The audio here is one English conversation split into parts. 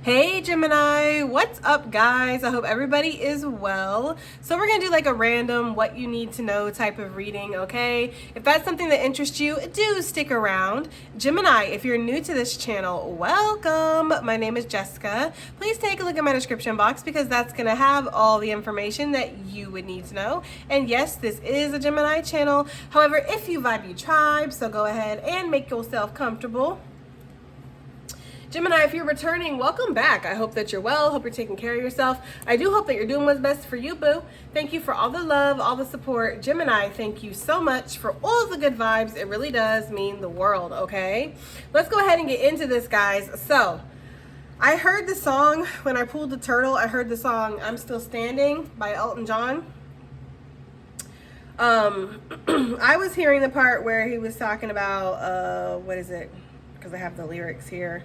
Hey Gemini, what's up guys? I hope everybody is well. So we're gonna do like a random what you need to know type of reading, okay? If that's something that interests you, do stick around. Gemini, if you're new to this channel, welcome. My name is Jessica. Please take a look at my description box because that's gonna have all the information that you would need to know. And yes, this is a Gemini channel. However, if you vibe, you tribe, so go ahead and make yourself comfortable. Gemini, if you're returning, welcome back. I hope that you're well. Hope you're taking care of yourself. I do hope that you're doing what's best for you, boo. Thank you for all the love, all the support. Gemini, thank you so much for all the good vibes. It really does mean the world, okay? Let's go ahead and get into this, guys. So, I heard the song, when I pulled the turtle, I heard the song I'm Still Standing by Elton John. I was hearing the part where he was talking about, what is it? Because I have the lyrics here.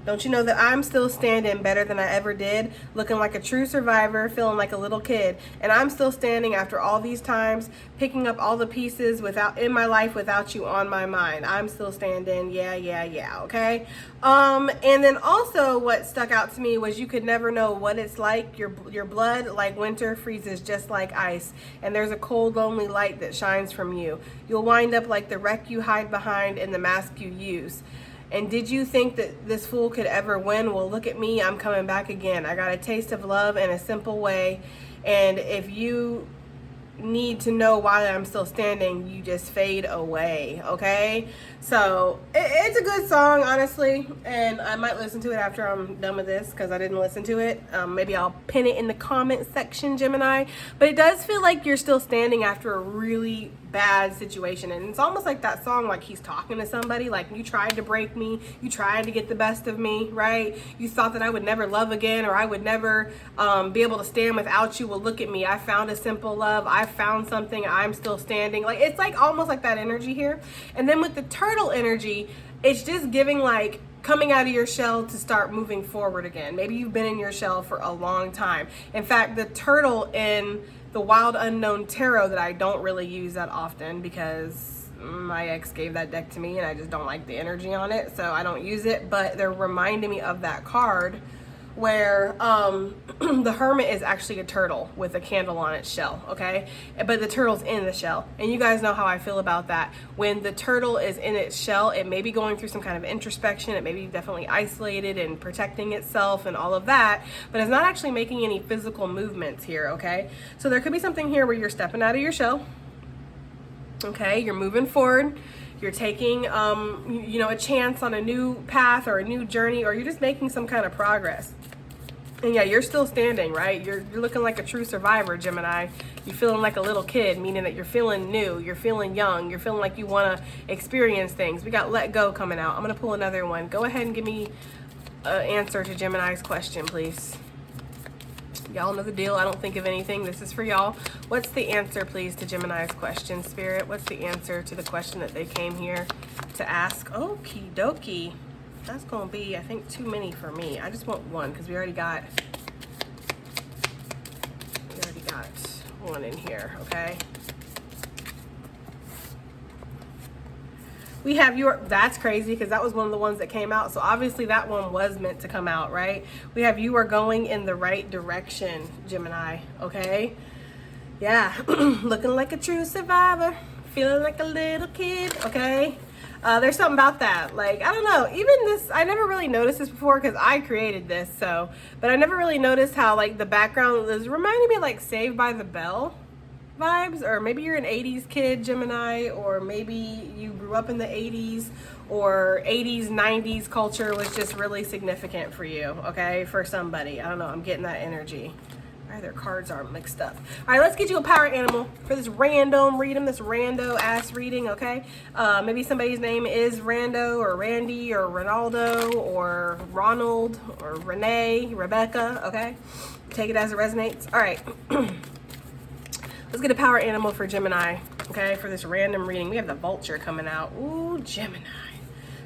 Don't you know that I'm still standing better than I ever did, looking like a true survivor, feeling like a little kid, and I'm still standing after all these times, picking up all the pieces in my life without you on my mind. I'm still standing, yeah, okay? And then also what stuck out to me was you could never know what it's like. Your blood, like winter, freezes just like ice, and there's a cold, lonely light that shines from you. You'll wind up like the wreck you hide behind and the mask you use. And did you think that this fool could ever win? Well, look at me. I'm coming back again. I got a taste of love in a simple way. And if you need to know why I'm still standing, you just fade away, okay? So it's a good song, honestly, and I might listen to it after I'm done with this because I didn't listen to it. Maybe I'll pin it in the comment section, Gemini. But it does feel like you're still standing after a really bad situation, and it's almost like that song, like he's talking to somebody, like you tried to break me, you tried to get the best of me, right? You thought that I would never love again, or I would never be able to stand without you. Well, look at me, I found a simple love, I found something, I'm still standing. Like, it's like almost like that energy here. And then with the turtle energy, it's just giving like coming out of your shell to start moving forward again. Maybe you've been in your shell for a long time. In fact, the turtle in the Wild Unknown Tarot that I don't really use that often because my ex gave that deck to me and I just don't like the energy on it, so I don't use it. But they're reminding me of that card where the Hermit is actually a turtle with a candle on its shell, okay? But the turtle's in the shell. And you guys know how I feel about that. When the turtle is in its shell, it may be going through some kind of introspection. It may be definitely isolated and protecting itself and all of that, but it's not actually making any physical movements here, okay? So there could be something here where you're stepping out of your shell, okay? You're moving forward. You're taking, a chance on a new path or a new journey, or you're just making some kind of progress. And yeah, you're still standing, right? You're looking like a true survivor, Gemini. You're feeling like a little kid, meaning that you're feeling new, you're feeling young, you're feeling like you want to experience things. We got Let Go coming out. I'm going to pull another one. Go ahead and give me an answer to Gemini's question, please. Y'all know the deal. I don't think of anything. This is for y'all. What's the answer, please, to Gemini's question, Spirit? What's the answer to the question that they came here to ask? Okie dokie. That's going to be, I think, too many for me. I just want one because we already got one in here, okay? We have that's crazy because that was one of the ones that came out. So obviously that one was meant to come out, right? We have you are going in the right direction, Gemini, okay? Yeah, looking like a true survivor, feeling like a little kid, okay? There's something about that. Like, I don't know, even this, I never really noticed this before because I created this, but I never really noticed how like the background is reminding me of like Saved by the Bell vibes, or maybe you're an 80s kid, Gemini, or maybe you grew up in the 80s, or 80s 90s culture was just really significant for you, okay, for somebody. I don't know, I'm getting that energy. All right, their cards are mixed up. All right, let's get you a power animal for this random reading, this rando ass reading, okay? Maybe somebody's name is Rando or Randy or Ronaldo or Ronald or Renee, Rebecca, okay? Take it as it resonates. All right. Let's get a power animal for Gemini, okay, for this random reading. We have the Vulture coming out. Ooh, Gemini.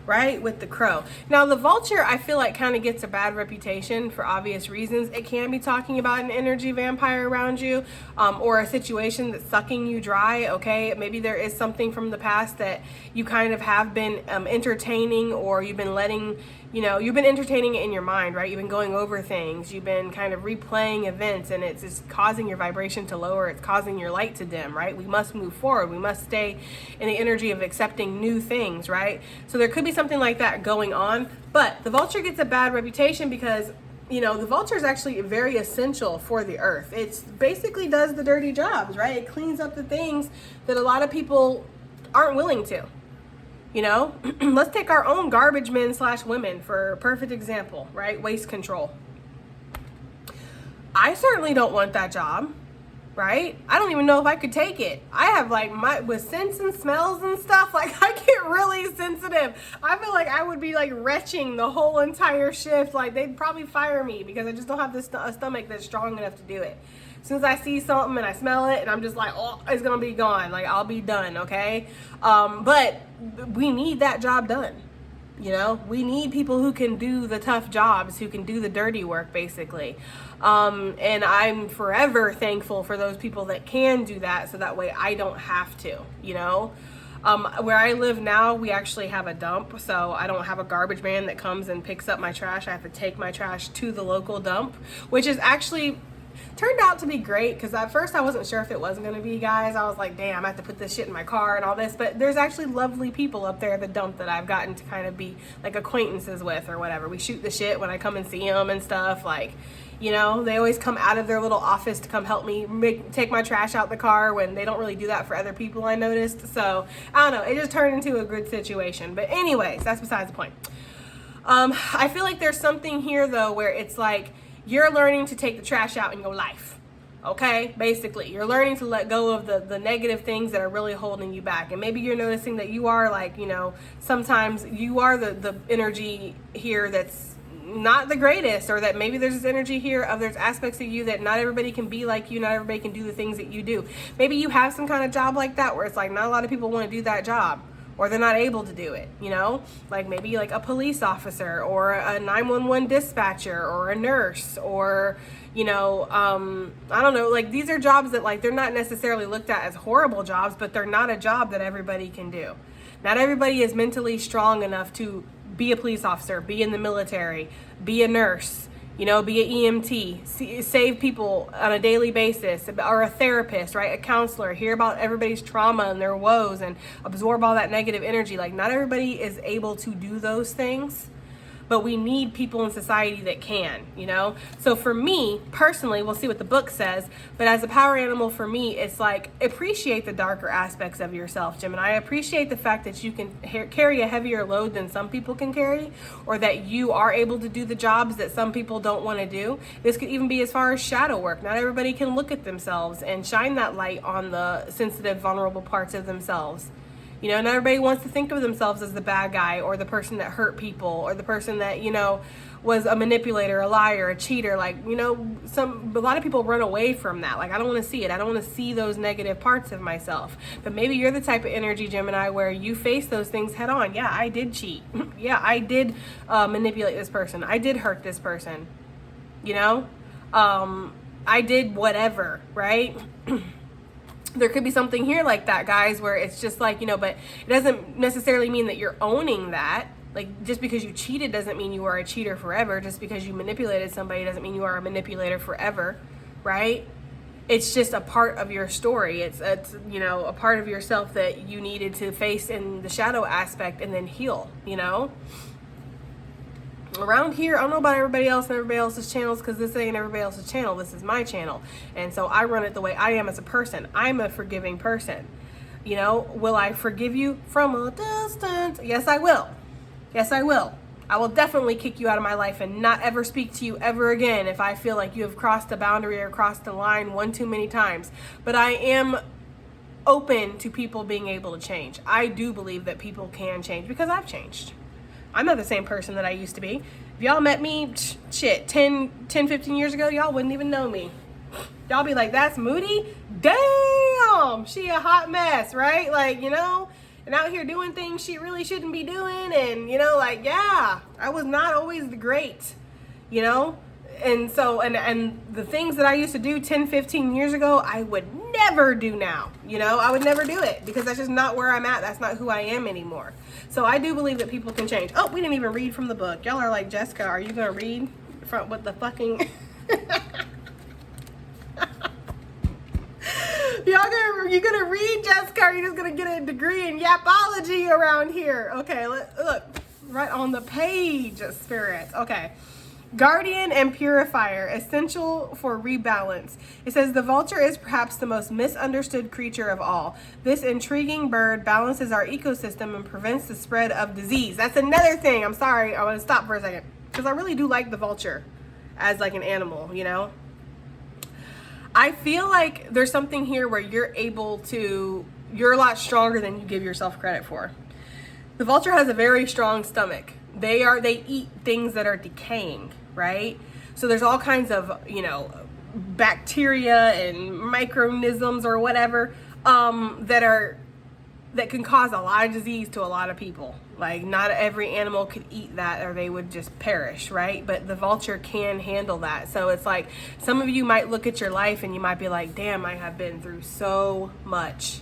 right? With the crow. Now, the vulture, I feel like kind of gets a bad reputation for obvious reasons. It can be talking about an energy vampire around you, or a situation that's sucking you dry, okay? Maybe there is something from the past that you kind of have been entertaining, or you've been letting, you've been entertaining it in your mind, right? You've been going over things, you've been kind of replaying events, and it's just causing your vibration to lower, it's causing your light to dim, right? We must move forward, we must stay in the energy of accepting new things, right? So there could be something like that going on, but the vulture gets a bad reputation because the vulture is actually very essential for the earth. It's basically does the dirty jobs, right? It cleans up the things that a lot of people aren't willing to. Let's take our own garbage men / women for a perfect example, right? Waste control. I certainly don't want that job, right? I don't even know if I could take it. I have with scents and smells and stuff, I get really sensitive. I feel like I would be retching the whole entire shift. They'd probably fire me because I just don't have a stomach that's strong enough to do it. As soon as I see something and I smell it and I'm just oh, it's gonna be gone. I'll be done, okay? But we need that job done. We need people who can do the tough jobs, who can do the dirty work, basically. And I'm forever thankful for those people that can do that, so that way I don't have to, Where I live now, we actually have a dump, so I don't have a garbage man that comes and picks up my trash. I have to take my trash to the local dump, which is actually turned out to be great, because at first I wasn't sure if it wasn't going to be, guys. I was like, damn, I have to put this shit in my car and all this, but there's actually lovely people up there at the dump that I've gotten to kind of be acquaintances with or whatever. We shoot the shit when I come and see them and stuff. They always come out of their little office to come help me take my trash out the car, when they don't really do that for other people, I noticed. So I don't know, it just turned into a good situation. But anyways, that's besides the point. I feel like there's something here though where it's you're learning to take the trash out in your life, okay? Basically, you're learning to let go of the negative things that are really holding you back. And maybe you're noticing that you are sometimes you are the energy here that's not the greatest, or that maybe there's this energy here of there's aspects of you that not everybody can be like you, not everybody can do the things that you do. Maybe you have some kind of job like that where it's not a lot of people want to do that job, or they're not able to do it, maybe a police officer, or a 911 dispatcher, or a nurse, or I don't know, these are jobs that they're not necessarily looked at as horrible jobs, but they're not a job that everybody can do. Not everybody is mentally strong enough to be a police officer, be in the military, be a nurse, be an EMT, save people on a daily basis, or a therapist, right? A counselor, hear about everybody's trauma and their woes and absorb all that negative energy. Not everybody is able to do those things, but we need people in society that can, So for me, personally, we'll see what the book says, but as a power animal, for me, it's appreciate the darker aspects of yourself, Gemini. Appreciate the fact that you can carry a heavier load than some people can carry, or that you are able to do the jobs that some people don't want to do. This could even be as far as shadow work. Not everybody can look at themselves and shine that light on the sensitive, vulnerable parts of themselves. Not everybody wants to think of themselves as the bad guy, or the person that hurt people, or the person that, was a manipulator, a liar, a cheater. A lot of people run away from that. I don't want to see it. I don't want to see those negative parts of myself. But maybe you're the type of energy, Gemini, where you face those things head on. Yeah, I did cheat. Yeah, I did manipulate this person. I did hurt this person. I did whatever, right? There could be something here like that, guys, where it's just but it doesn't necessarily mean that you're owning that. Just because you cheated doesn't mean you are a cheater forever. Just because you manipulated somebody doesn't mean you are a manipulator forever, right? It's just a part of your story. It's a part of yourself that you needed to face in the shadow aspect and then heal, Around here, I don't know about everybody else and everybody else's channels, because this ain't everybody else's channel. This is my channel. And so I run it the way I am as a person. I'm a forgiving person. Will I forgive you from a distance? Yes, I will. Yes, I will. I will definitely kick you out of my life and not ever speak to you ever again if I feel like you have crossed a boundary or crossed the line one too many times. But I am open to people being able to change. I do believe that people can change, because I've changed. I'm not the same person that I used to be. If y'all met me, 10, 15 years ago, y'all wouldn't even know me. Y'all be like, that's Moody? Damn, she a hot mess, right? and out here doing things she really shouldn't be doing. And, you know, like, yeah, I was not always the great, you know? And so, and the things that I used to do 10, 15 years ago, I would never do now. You know, I would never do it because that's just not where I'm at. That's not who I am anymore. So I do believe that people can change. Oh, we didn't even read from the book. Y'all are like, Jessica, are you going to read from what the fucking... You gonna read, Jessica, or are you just gonna get a degree in yapology around here? Okay, look, right on the page, Spirit. Okay. Guardian and purifier, essential for rebalance. It says the vulture is perhaps the most misunderstood creature of all. This intriguing bird balances our ecosystem and prevents the spread of disease. That's another thing. I'm sorry, I want to stop for a second because I really do like the vulture as like an animal, you know? I feel like there's something here where you're a lot stronger than you give yourself credit for. The vulture has a very strong stomach. They eat things that are decaying, right? So there's all kinds of, you know, bacteria and microorganisms or whatever that can cause a lot of disease to a lot of people. Like, not every animal could eat that or they would just perish, right? But the vulture can handle that. So it's like, some of you might look at your life and you might be like, damn, I have been through so much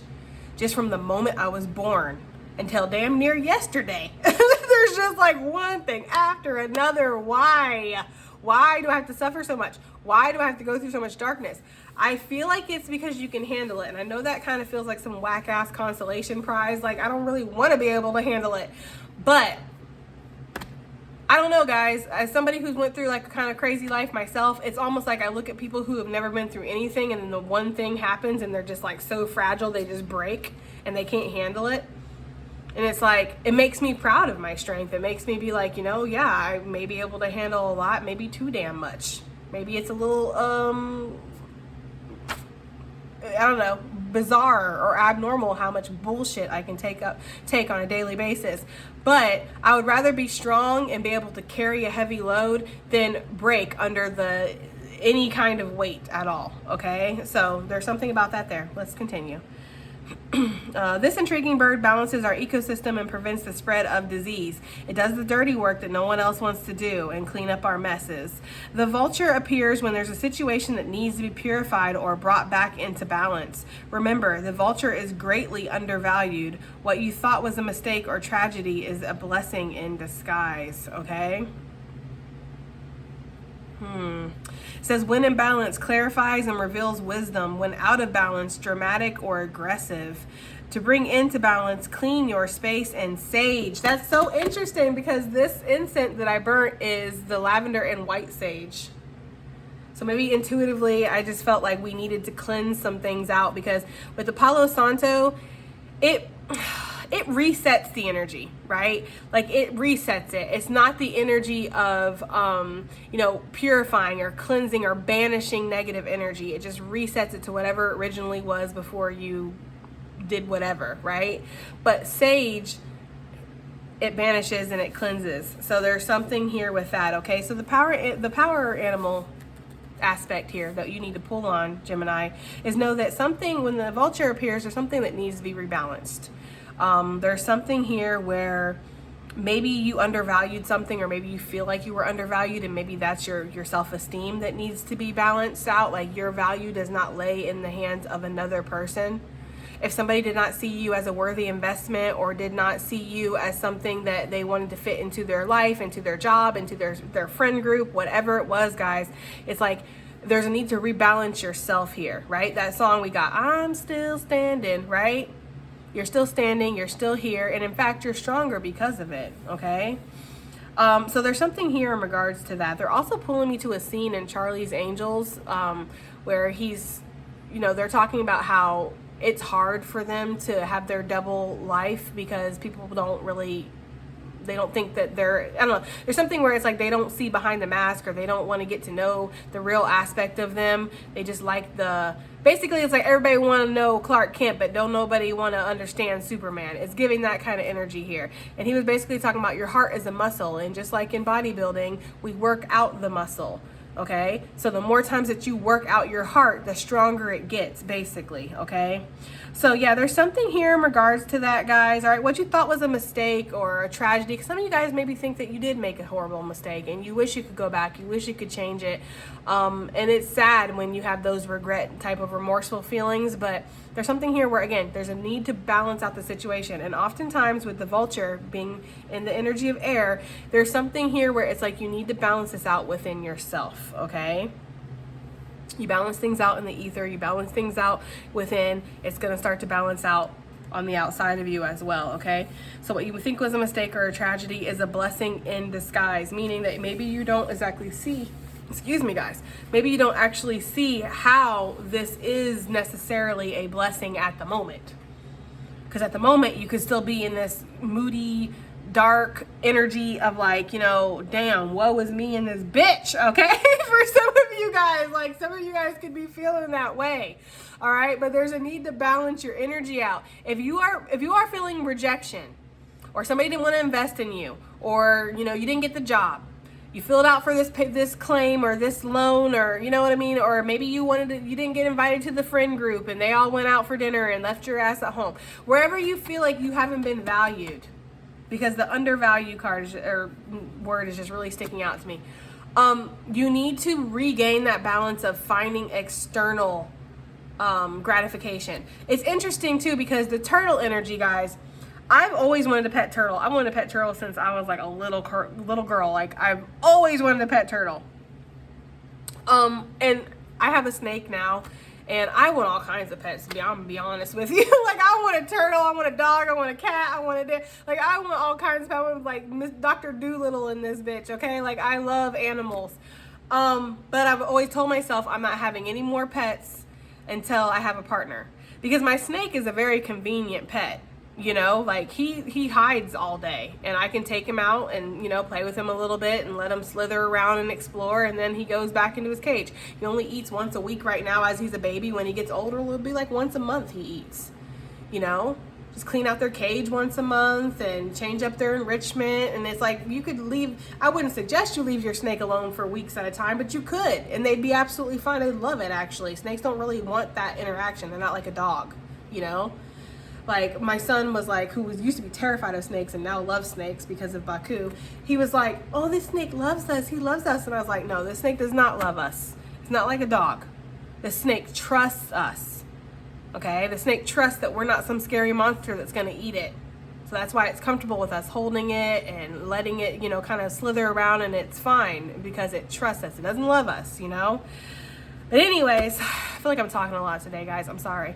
just from the moment I was born until damn near yesterday. There's just like one thing after another. Why? Why do I have to suffer so much? Why do I have to go through so much darkness? I feel like it's because you can handle it. And I know that kind of feels like some whack ass consolation prize. Like, I don't really want to be able to handle it. But I don't know, guys. As somebody who's went through like a kind of crazy life myself, it's almost like I look at people who have never been through anything and then the one thing happens and they're just like so fragile they just break and they can't handle it. And it's like, it makes me proud of my strength. It makes me be like, you know, yeah, I may be able to handle a lot, maybe too damn much. Maybe it's a little, I don't know, bizarre or abnormal how much bullshit I can take on a daily basis. But I would rather be strong and be able to carry a heavy load than break under any kind of weight at all, okay? So there's something about that there. Let's continue. This intriguing bird balances our ecosystem and prevents the spread of disease. It does the dirty work that no one else wants to do and clean up our messes. The vulture appears when there's a situation that needs to be purified or brought back into balance. Remember, the vulture is greatly undervalued. What you thought was a mistake or tragedy is a blessing in disguise, okay? It says, when in balance, clarifies and reveals wisdom. When out of balance, dramatic or aggressive. To bring into balance, clean your space and sage. That's so interesting because this incense that I burnt is the lavender and white sage. So maybe intuitively, I just felt like we needed to cleanse some things out because with the Palo Santo, it resets the energy, right? Like, it resets it. It's not the energy of, you know, purifying or cleansing or banishing negative energy. It just resets it to whatever it originally was before you did whatever, right? But sage, it banishes and it cleanses. So there's something here with that, okay? So the power animal aspect here that you need to pull on, Gemini, is know that something, when the vulture appears, there's something that needs to be rebalanced. There's something here where maybe you undervalued something, or maybe you feel like you were undervalued, and maybe that's your self-esteem that needs to be balanced out. Like, your value does not lay in the hands of another person. If somebody did not see you as a worthy investment, or did not see you as something that they wanted to fit into their life, into their job, into their friend group, whatever it was, guys, it's like there's a need to rebalance yourself here, right? That song we got, I'm still standing, right? You're still standing, you're still here, and in fact, you're stronger because of it, okay? So there's something here in regards to that. They're also pulling me to a scene in Charlie's Angels where he's, you know, they're talking about how it's hard for them to have their double life because people they don't think that they're, I don't know, there's something where it's like they don't see behind the mask, or they don't want to get to know the real aspect of them. They just like basically it's like everybody want to know Clark Kent, but don't nobody want to understand Superman. It's giving that kind of energy here. And he was basically talking about your heart is a muscle, and just like in bodybuilding, we work out the muscle. Okay, so the more times that you work out your heart, the stronger it gets, basically. Okay, so yeah, there's something here in regards to that, guys. All right, what you thought was a mistake or a tragedy, because some of you guys maybe think that you did make a horrible mistake and you wish you could go back, you wish you could change it, and it's sad when you have those regret type of remorseful feelings. But there's something here where, again, there's a need to balance out the situation. And oftentimes with the vulture being in the energy of air, there's something here where it's like you need to balance this out within yourself, okay? You balance things out in the ether, you balance things out within, it's going to start to balance out on the outside of you as well, okay? So what you would think was a mistake or a tragedy is a blessing in disguise, meaning that maybe you don't exactly see, excuse me guys, maybe you don't actually see how this is necessarily a blessing at the moment. Because at the moment you could still be in this moody, dark energy of like, you know, damn, woe is me and this bitch, okay? For some of you guys, like some of you guys could be feeling that way, all right? But there's a need to balance your energy out. If you are feeling rejection, or somebody didn't want to invest in you, or you know, you didn't get the job, you filled out for this claim or this loan, or you know what I mean, or maybe you didn't get invited to the friend group and they all went out for dinner and left your ass at home. Wherever you feel like you haven't been valued, because the undervalue card or word is just really sticking out to me. You need to regain that balance of finding external gratification. It's interesting too, because the turtle energy, guys, I've always wanted to pet turtle. I wanted to pet turtle since I was like a little girl. Like I've always wanted to pet turtle. And I have a snake now, and I want all kinds of pets. I'm gonna be honest with you. Like I want a turtle, I want a dog, I want a cat, I want I want all kinds of pets. I want like Miss Dr. Doolittle in this bitch. Okay, like I love animals. But I've always told myself I'm not having any more pets until I have a partner, because my snake is a very convenient pet. You know, like he hides all day, and I can take him out and, you know, play with him a little bit and let him slither around and explore, and then he goes back into his cage. He only eats once a week right now as he's a baby. When he gets older, it'll be like once a month he eats, you know. Just clean out their cage once a month and change up their enrichment. And it's like, you could leave, I wouldn't suggest you leave your snake alone for weeks at a time, but you could, and they'd be absolutely fine. They'd love it, actually. Snakes don't really want that interaction. They're not like a dog, you know. Like my son was like, who used to be terrified of snakes and now loves snakes because of Baku. He was like, oh, this snake loves us. He loves us. And I was like, no, this snake does not love us. It's not like a dog. The snake trusts us. Okay. The snake trusts that we're not some scary monster that's going to eat it. So that's why it's comfortable with us holding it and letting it, you know, kind of slither around, and it's fine because it trusts us. It doesn't love us, you know. But anyways, I feel like I'm talking a lot today, guys. I'm sorry.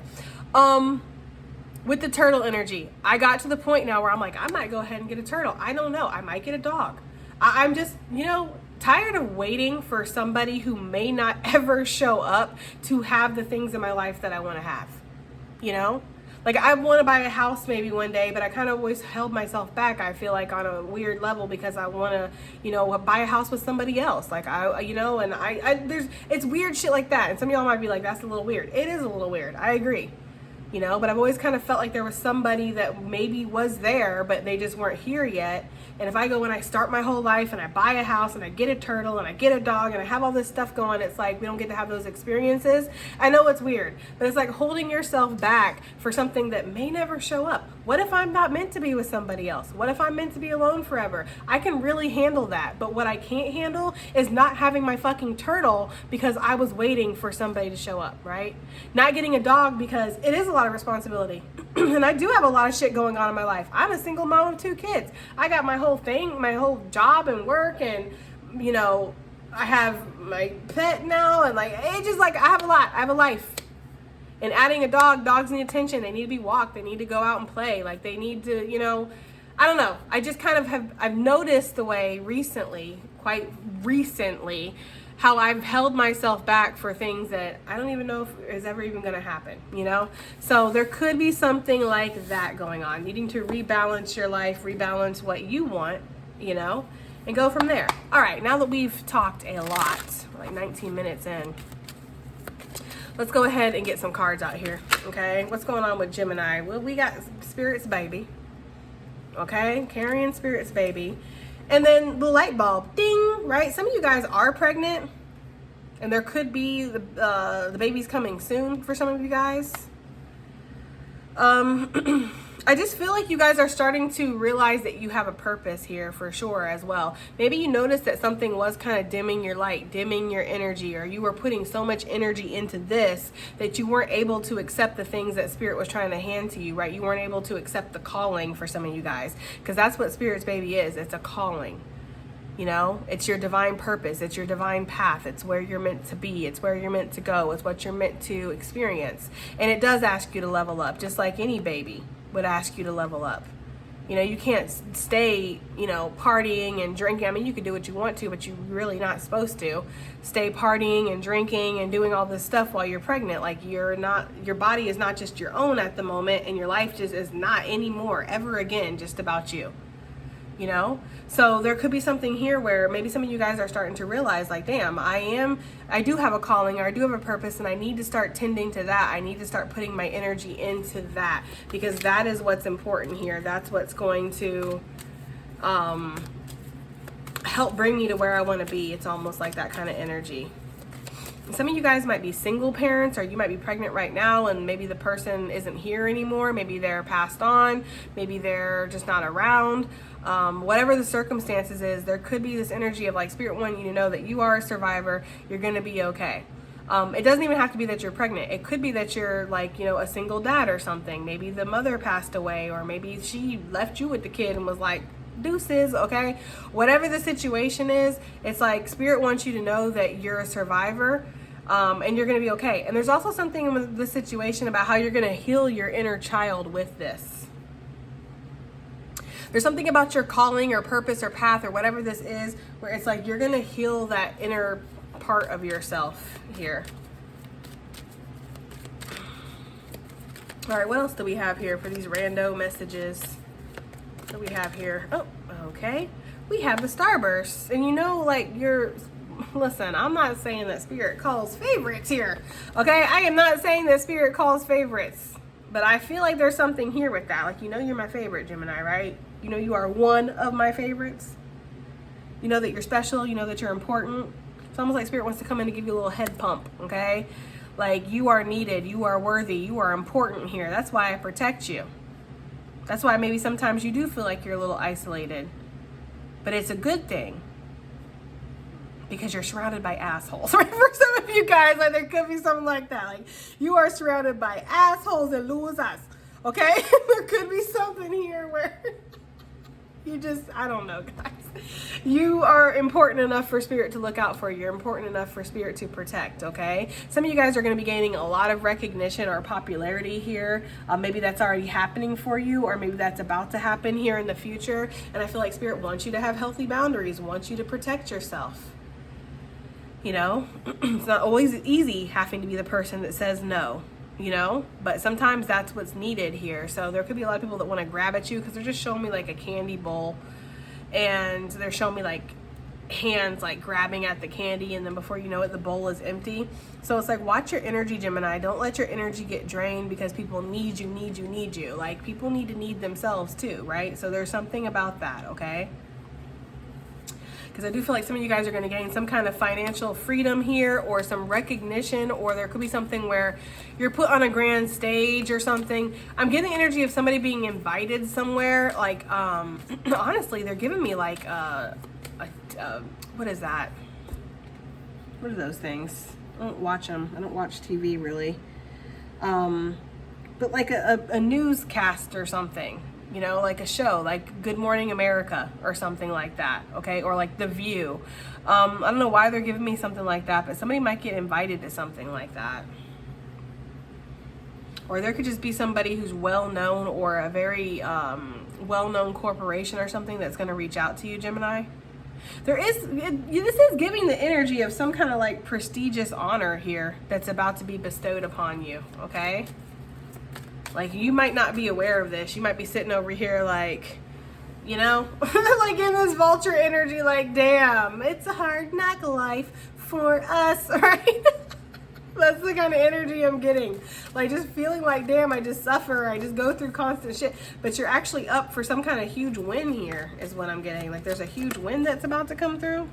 With the turtle energy, I got to the point now where I'm like, I might go ahead and get a turtle. I don't know. I might get a dog. I'm just, you know, tired of waiting for somebody who may not ever show up to have the things in my life that I want to have. You know? Like I want to buy a house maybe one day, but I kind of always held myself back, I feel like, on a weird level, because I want to, you know, buy a house with somebody else. Like you know, and it's weird shit like that. And some of y'all might be like, that's a little weird. It is a little weird. I agree. You know, but I've always kind of felt like there was somebody that maybe was there, but they just weren't here yet. And if I go and I start my whole life and I buy a house and I get a turtle and I get a dog and I have all this stuff going, it's like we don't get to have those experiences. I know it's weird, but it's like holding yourself back for something that may never show up. What if I'm not meant to be with somebody else? What if I'm meant to be alone forever? I can really handle that. But what I can't handle is not having my fucking turtle because I was waiting for somebody to show up, right? Not getting a dog because it is a lot of responsibility. And I do have a lot of shit going on in my life. I'm a single mom of 2 kids. I got my whole thing, my whole job and work, and you know, I have my pet now, and like it's just like I have a lot. I have a life. And adding a dog, dogs need attention. They need to be walked. They need to go out and play. Like they need to, you know, I don't know. I just kind of I've noticed the way recently, quite recently, how I've held myself back for things that I don't even know if is ever even going to happen, you know? So there could be something like that going on, needing to rebalance your life, rebalance what you want, you know, and go from there. All right, now that we've talked a lot, like 19 minutes in, let's go ahead and get some cards out here, okay? What's going on with Gemini? Well, we got Spirit's baby, okay? Carrying Spirit's baby. And then the light bulb, ding, right? Some of you guys are pregnant. And there could be the baby's coming soon for some of you guys. I just feel like you guys are starting to realize that you have a purpose here for sure as well. Maybe you noticed that something was kind of dimming your light, dimming your energy, or you were putting so much energy into this that you weren't able to accept the things that Spirit was trying to hand to you, right? You weren't able to accept the calling for some of you guys, because that's what Spirit's baby is. It's a calling. You know, it's your divine purpose. It's your divine path. It's where you're meant to be. It's where you're meant to go. It's what you're meant to experience. And it does ask you to level up, just like any baby would ask you to level up. You know, you can't stay, you know, partying and drinking. I mean, you could do what you want to, but you're really not supposed to stay partying and drinking and doing all this stuff while you're pregnant. Like, your body is not just your own at the moment, and your life just is not anymore, ever again, just about you. You know, so there could be something here where maybe some of you guys are starting to realize, like, damn, I do have a calling, or I do have a purpose, and I need to start tending to that. I need to start putting my energy into that, because that is what's important here. That's what's going to help bring me to where I want to be. It's almost like that kind of energy. Some of you guys might be single parents, or you might be pregnant right now and maybe the person isn't here anymore. Maybe they're passed on. Maybe they're just not around. Whatever the circumstances is, there could be this energy of like Spirit wanting you to know that you are a survivor. You're going to be okay. It doesn't even have to be that you're pregnant. It could be that you're like, you know, a single dad or something. Maybe the mother passed away, or maybe she left you with the kid and was like, deuces, okay? Whatever the situation is, it's like Spirit wants you to know that you're a survivor. And you're going to be okay. And there's also something in this situation about how you're going to heal your inner child with this. There's something about your calling or purpose or path or whatever this is, where it's like you're going to heal that inner part of yourself here. All right, what else do we have here for these rando messages? What do we have here? Oh, okay. We have the starbursts. And you know, like, listen, I'm not saying that Spirit calls favorites here, okay? I am not saying that Spirit calls favorites, but I feel like there's something here with that. Like, you know, you're my favorite, Gemini, right? You know, you are one of my favorites. You know that you're special. You know that you're important. It's almost like Spirit wants to come in and give you a little head pump, okay? Like, you are needed. You are worthy. You are important here. That's why I protect you. That's why maybe sometimes you do feel like you're a little isolated, but it's a good thing. Because you're surrounded by assholes, right? For some of you guys, like, there could be something like that. Like, you are surrounded by assholes and losers, okay? There could be something here where you just, I don't know, guys. You are important enough for Spirit to look out for. You're important enough for Spirit to protect, okay? Some of you guys are going to be gaining a lot of recognition or popularity here. Maybe that's already happening for you, or maybe that's about to happen here in the future. And I feel like Spirit wants you to have healthy boundaries, wants you to protect yourself. You know, it's not always easy having to be the person that says no, you know, but sometimes that's what's needed here. So there could be a lot of people that want to grab at you because they're just showing me like a candy bowl, and they're showing me like hands like grabbing at the candy, and then before you know it, the bowl is empty. So it's like, watch your energy, Gemini. Don't let your energy get drained because people need you. Like, people need to need themselves too, right? So there's something about that, okay? Because I do feel like some of you guys are going to gain some kind of financial freedom here, or some recognition, or there could be something where you're put on a grand stage or something. I'm getting the energy of somebody being invited somewhere. Like, honestly, they're giving me like, what is that? What are those things? I don't watch them. I don't watch TV really. But like a newscast or something. You know, like a show, like Good Morning America or something like that, okay? Or like The View. I don't know why they're giving me something like that, but somebody might get invited to something like that. Or there could just be somebody who's well-known, or a very well-known corporation or something that's going to reach out to you, Gemini. This is giving the energy of some kind of like prestigious honor here that's about to be bestowed upon you, okay? Like, you might not be aware of this. You might be sitting over here like, you know, like in this vulture energy, like, damn, it's a hard knock life for us, right? That's the kind of energy I'm getting. Like, just feeling like, damn, I just suffer. I just go through constant shit. But you're actually up for some kind of huge win here is what I'm getting. Like, there's a huge win that's about to come through.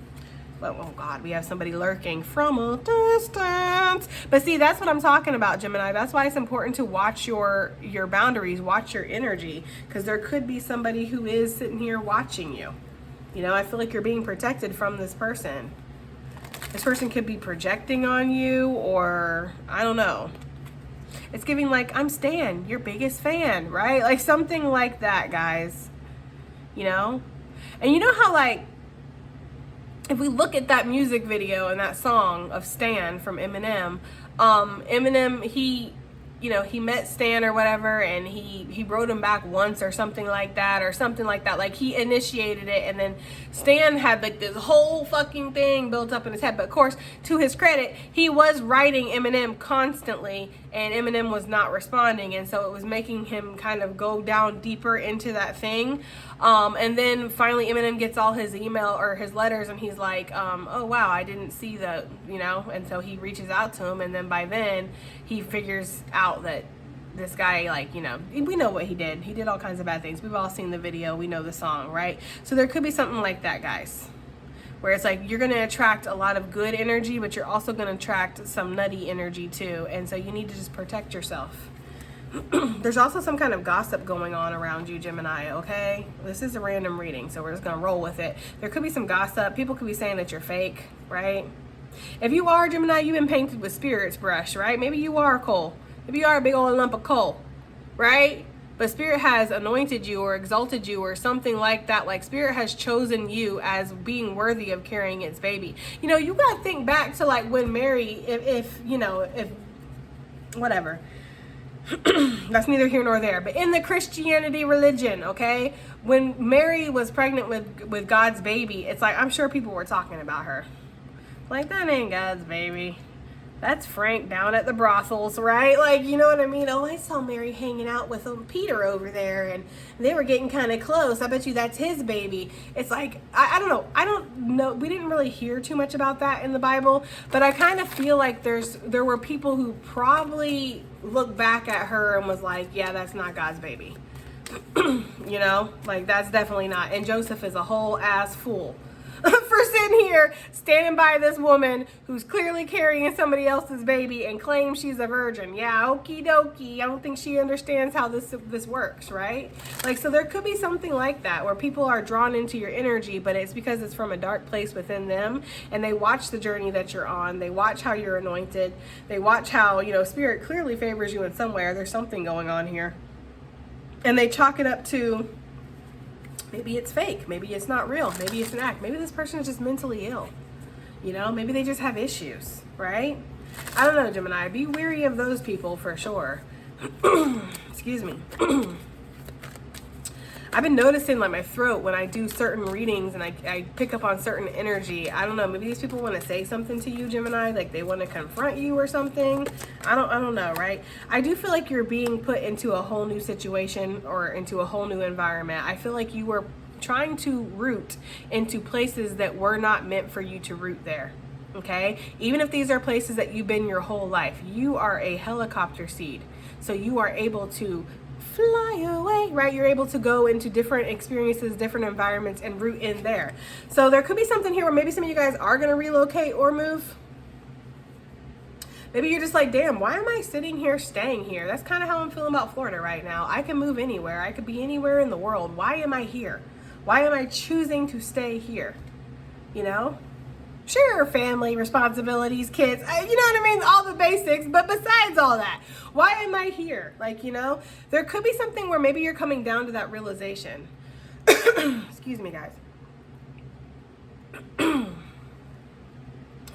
Oh God, we have somebody lurking from a distance. But see, that's what I'm talking about, Gemini. That's why it's important to watch your boundaries, watch your energy, because there could be somebody who is sitting here watching you. You know, I feel like you're being protected from this person. This person could be projecting on you, or I don't know. It's giving like, I'm Stan, your biggest fan, right? Like something like that, guys. You know? And you know how like, if we look at that music video and that song of Stan from Eminem, Eminem, he met Stan or whatever, and he wrote him back once or something like that. Like he initiated it, and then Stan had like this whole fucking thing built up in his head. But of course, to his credit, he was writing Eminem constantly, and Eminem was not responding, and so it was making him kind of go down deeper into that thing. And then finally Eminem gets all his email or his letters, and he's like, oh wow, I didn't see the, and so he reaches out to him, and then by then he figures out that this guy, like, we know what he did. He did all kinds of bad things. We've all seen the video. We know the song, right? So there could be something like that, guys, where it's like you're going to attract a lot of good energy, but you're also going to attract some nutty energy too. And so you need to just protect yourself. There's also some kind of gossip going on around you, Gemini, okay? This is a random reading, so we're just going to roll with it. There could be some gossip. People could be saying that you're fake, right? If you are, Gemini, you've been painted with Spirit's brush, right? Maybe you are coal. Maybe you are a big old lump of coal, right? But Spirit has anointed you or exalted you or something like that. Like Spirit has chosen you as being worthy of carrying its baby. You got to think back to like when Mary, if whatever. That's neither here nor there. But in the Christianity religion, okay, when Mary was pregnant with God's baby, it's like, I'm sure people were talking about her. Like, that ain't God's baby. That's Frank down at the brothels, right? Like, you know what I mean? Oh, I saw Mary hanging out with Peter over there, and they were getting kind of close. I bet you that's his baby. It's like, I don't know. I don't know. We didn't really hear too much about that in the Bible, but I kind of feel like there were people who probably looked back at her and was like, yeah, that's not God's baby. Like, that's definitely not. And Joseph is a whole ass fool for sitting here standing by this woman who's clearly carrying somebody else's baby and claims she's a virgin. Yeah, okie dokie. I don't think she understands how this works, right? Like, so there could be something like that where people are drawn into your energy, but it's because it's from a dark place within them, and they watch the journey that you're on. They watch how you're anointed. They watch how, Spirit clearly favors you in some way, or there's something going on here. And they chalk it up to, maybe it's fake. Maybe it's not real. Maybe it's an act. Maybe this person is just mentally ill. Maybe they just have issues, right? I don't know, Gemini. Be wary of those people for sure. Excuse me. I've been noticing like my throat when I do certain readings and I pick up on certain energy. I don't know. Maybe these people want to say something to you, Gemini. Like they want to confront you or something. I don't know, right? I do feel like you're being put into a whole new situation or into a whole new environment. I feel like you were trying to root into places that were not meant for you to root there. Okay? Even if these are places that you've been your whole life, you are a helicopter seed. So you are able to fly away, right? You're able to go into different experiences, different environments, and root in there. So there could be something here where maybe some of you guys are going to relocate or move. Maybe you're just like, damn, why am I sitting here staying here? That's kind of how I'm feeling about Florida right now. I can move anywhere. I could be anywhere in the world. Why am I here? Why am I choosing to stay here? Sure, family, responsibilities, kids, you know what I mean? All the basics, but besides all that, why am I here? Like, there could be something where maybe you're coming down to that realization. Excuse me, guys.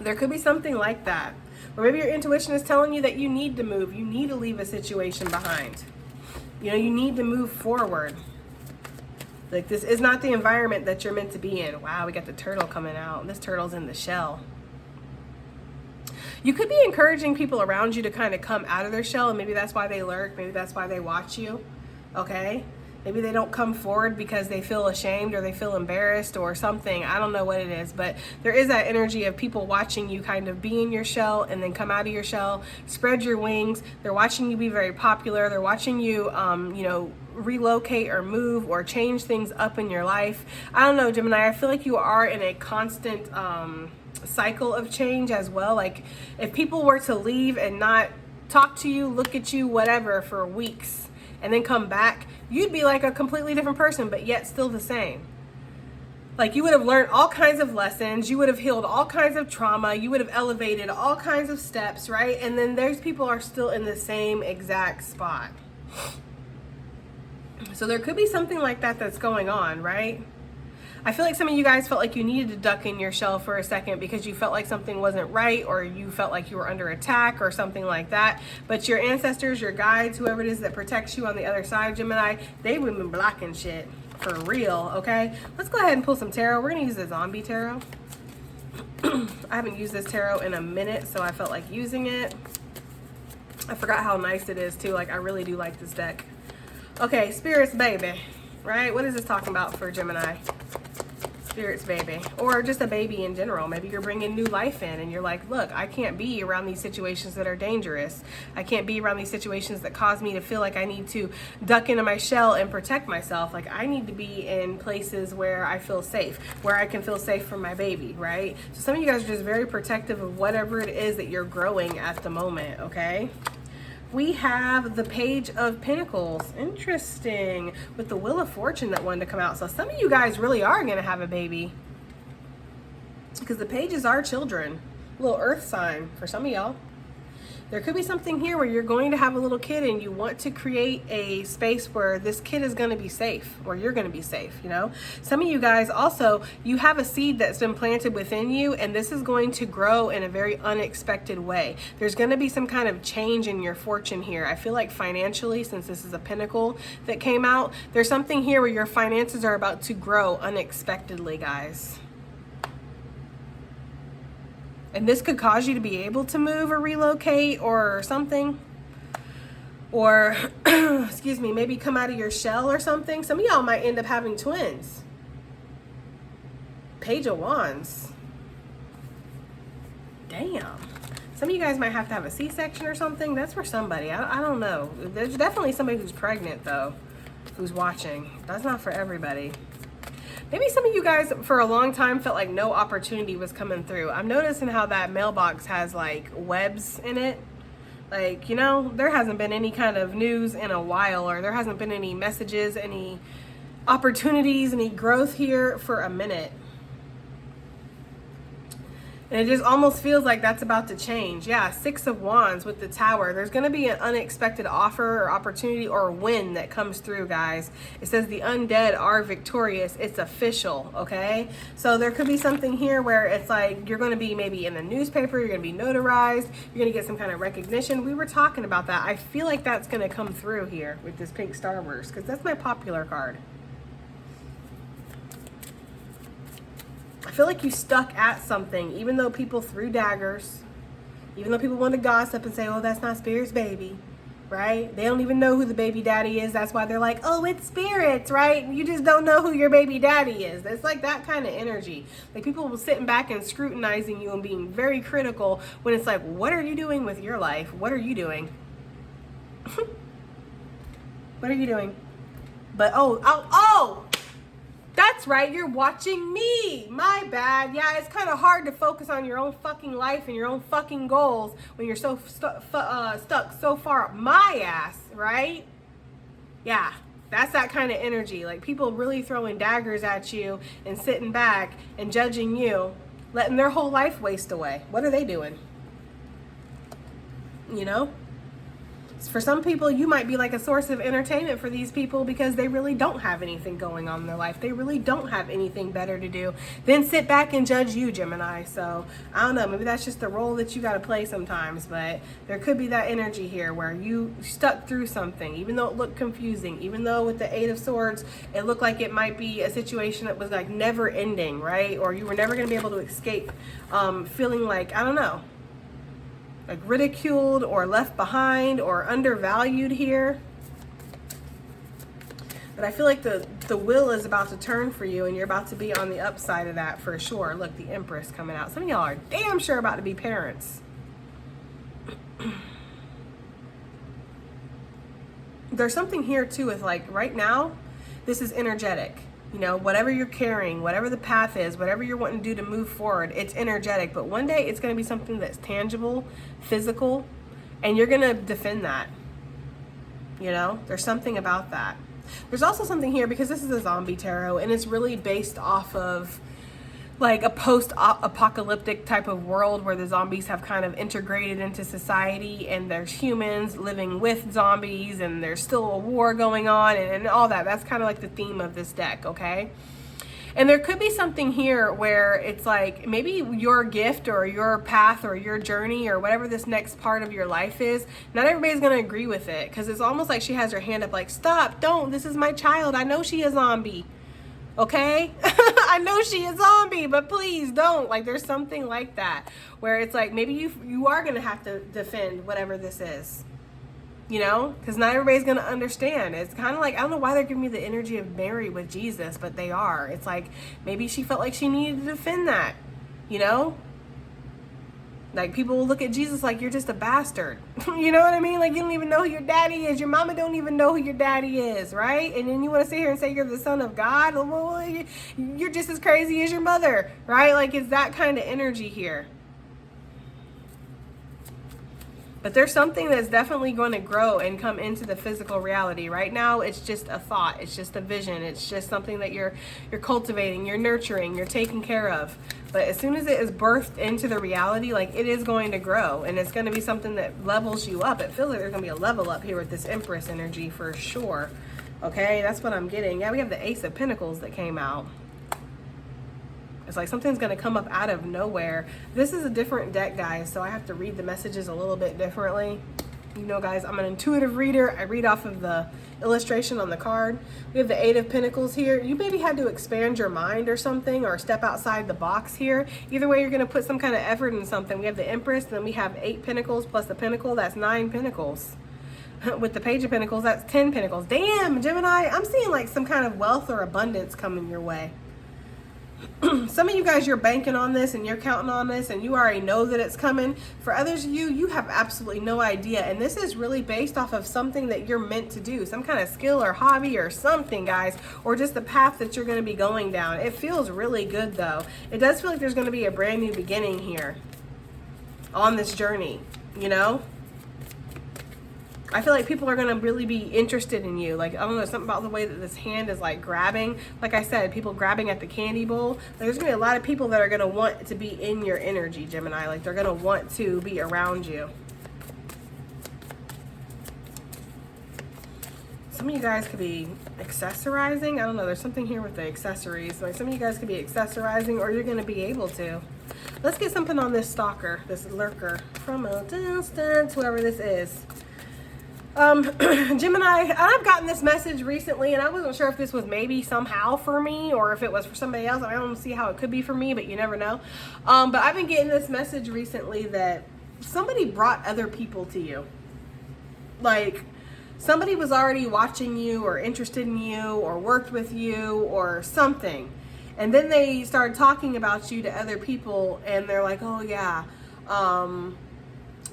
There could be something like that, where maybe your intuition is telling you that you need to move. You need to leave a situation behind. You need to move forward. Like, this is not the environment that you're meant to be in. Wow, we got the turtle coming out. This turtle's in the shell. You could be encouraging people around you to kind of come out of their shell, and maybe that's why they lurk. Maybe that's why they watch you, okay? Maybe they don't come forward because they feel ashamed or they feel embarrassed or something. I don't know what it is, but there is that energy of people watching you kind of be in your shell and then come out of your shell, spread your wings. They're watching you be very popular. They're watching you, relocate or move or change things up in your life. I don't know, Gemini, I feel like you are in a constant cycle of change as well. Like if people were to leave and not talk to you, look at you, whatever, for weeks and then come back, you'd be like a completely different person, but yet still the same. Like you would have learned all kinds of lessons, you would have healed all kinds of trauma, you would have elevated all kinds of steps, right? And then there's people are still in the same exact spot. So there could be something like that that's going on, right? I feel like some of you guys felt like you needed to duck in your shell for a second because you felt like something wasn't right, or you felt like you were under attack or something like that. But your ancestors, your guides, whoever it is that protects you on the other side, Gemini, they've been blocking shit for real, okay? Let's go ahead and pull some tarot. We're gonna use the zombie tarot. I haven't used this tarot in a minute, so I felt like using it. I forgot how nice it is too. Like I really do like this deck. Okay, spirits baby, right? What is this talking about for Gemini? Spirits baby, or just a baby in general. Maybe you're bringing new life in and you're like, look, I can't be around these situations that are dangerous. I can't be around these situations that cause me to feel like I need to duck into my shell and protect myself. Like I need to be in places where I feel safe, where I can feel safe for my baby, right? So some of you guys are just very protective of whatever it is that you're growing at the moment, okay? We have the Page of Pentacles. Interesting. With the Wheel of Fortune that wanted to come out. So some of you guys really are going to have a baby. Because the pages are children. A little earth sign for some of y'all. There could be something here where you're going to have a little kid and you want to create a space where this kid is going to be safe, or you're going to be safe, you know? Some of you guys also, you have a seed that's been planted within you, and this is going to grow in a very unexpected way. There's going to be some kind of change in your fortune here. I feel like financially, since this is a pentacle that came out, there's something here where your finances are about to grow unexpectedly, guys. And this could cause you to be able to move or relocate or something. Or, excuse me, maybe come out of your shell or something. Some of y'all might end up having twins. Page of Wands. Damn. Some of you guys might have to have a C-section or something. That's for somebody. I don't know. There's definitely somebody who's pregnant, though, who's watching. That's not for everybody. Maybe some of you guys for a long time felt like no opportunity was coming through. I'm noticing how that mailbox has like webs in it. Like, you know, there hasn't been any kind of news in a while, or there hasn't been any messages, any opportunities, any growth here for a minute. And it just almost feels like that's about to change. Yeah, Six of Wands with the Tower. There's going to be an unexpected offer or opportunity or win that comes through, guys. It says the undead are victorious. It's official, okay? So there could be something here where it's like you're going to be maybe in the newspaper, you're going to be notarized, you're going to get some kind of recognition. We were talking about that. I feel like that's going to come through here with this pink starburst, because that's my popular card. I feel like you stuck at something, even though people threw daggers, even though people want to gossip and say, oh, that's not Spirit's baby, right? They don't even know who the baby daddy is. That's why they're like, oh, it's Spirit's, right? You just don't know who your baby daddy is. It's like that kind of energy. Like people sitting back and scrutinizing you and being very critical when it's like, what are you doing with your life? What are you doing? What are you doing? But, oh! That's right, you're watching me. My bad. Yeah, it's kind of hard to focus on your own fucking life and your own fucking goals when you're so stuck so far up my ass, right? Yeah, that's that kind of energy. Like people really throwing daggers at you and sitting back and judging you, letting their whole life waste away. What are they doing? You know? For some people, you might be like a source of entertainment for these people because they really don't have anything going on in their life. They really don't have anything better to do than sit back and judge you, Gemini. So I don't know, maybe that's just the role that you got to play sometimes, but there could be that energy here where you stuck through something, even though it looked confusing, even though with the Eight of Swords, it looked like it might be a situation that was like never ending, right? Or you were never going to be able to escape feeling like, I don't know, like ridiculed or left behind or undervalued here. But I feel like the wheel is about to turn for you and you're about to be on the upside of that for sure. Look, the Empress coming out. Some of y'all are damn sure about to be parents. there's something here too with like right now, this is energetic. You know, whatever you're carrying, whatever the path is, whatever you're wanting to do to move forward, it's energetic. But one day it's going to be something that's tangible, physical, and you're going to defend that. You know, there's something about that. There's also something here because this is a zombie tarot and it's really based off of like a post-apocalyptic type of world where the zombies have kind of integrated into society and there's humans living with zombies and there's still a war going on and all that. That's kind of like the theme of this deck, okay? And there could be something here where it's like maybe your gift or your path or your journey or whatever this next part of your life is, not everybody's going to agree with it because it's almost like she has her hand up like, stop, don't, this is my child. I know she is a zombie. Okay? I know she is a zombie, but please don't. Like there's something like that where it's like maybe you are going to have to defend whatever this is. You know? Because not everybody's going to understand. It's kind of like, I don't know why they're giving me the energy of Mary with Jesus, but they are. It's like maybe she felt like she needed to defend that. You know? Like people will look at Jesus like you're just a bastard. You know what I mean? Like you don't even know who your daddy is. Your mama don't even know who your daddy is, right? And then you want to sit here and say you're the son of God? Well, you're just as crazy as your mother, right? Like it's that kind of energy here. But there's something that's definitely going to grow and come into the physical reality. Right now, it's just a thought. It's just a vision. It's just something that you're cultivating, you're nurturing, you're taking care of. But as soon as it is birthed into the reality, like it is going to grow and it's going to be something that levels you up. It feels like there's going to be a level up here with this Empress energy for sure. Okay, that's what I'm getting. Yeah, we have the Ace of Pentacles that came out. It's like something's going to come up out of nowhere. This is a different deck, guys, so I have to read the messages a little bit differently. You know, guys, I'm an intuitive reader. I read off of the illustration on the card. We have the Eight of Pentacles here. You maybe had to expand your mind or something or step outside the box here. Either way, you're going to put some kind of effort in something. We have the Empress, then we have 8 Pentacles plus the Pentacle. That's 9 Pentacles. With the Page of Pentacles, that's 10 Pentacles. Damn, Gemini, I'm seeing like some kind of wealth or abundance coming your way. Some of you guys, you're banking on this and you're counting on this and you already know that it's coming. For others of you, you have absolutely no idea. And this is really based off of something that you're meant to do, some kind of skill or hobby or something, guys, or just the path that you're going to be going down. It feels really good, though. It does feel like there's going to be a brand new beginning here on this journey, you know? I feel like people are going to really be interested in you. Like, I don't know, something about the way that this hand is like grabbing. Like I said, people grabbing at the candy bowl. Like, there's going to be a lot of people that are going to want to be in your energy, Gemini. Like, they're going to want to be around you. Some of you guys could be accessorizing. I don't know. There's something here with the accessories. Like, some of you guys could be accessorizing or you're going to be able to. Let's get something on this stalker, this lurker. From a distance, whoever this is. Gemini, I've gotten this message recently and I wasn't sure if this was maybe somehow for me or if it was for somebody else. I don't see how it could be for me, but you never know. But I've been getting this message recently that somebody brought other people to you. Like somebody was already watching you or interested in you or worked with you or something. And then they started talking about you to other people and they're like, oh yeah,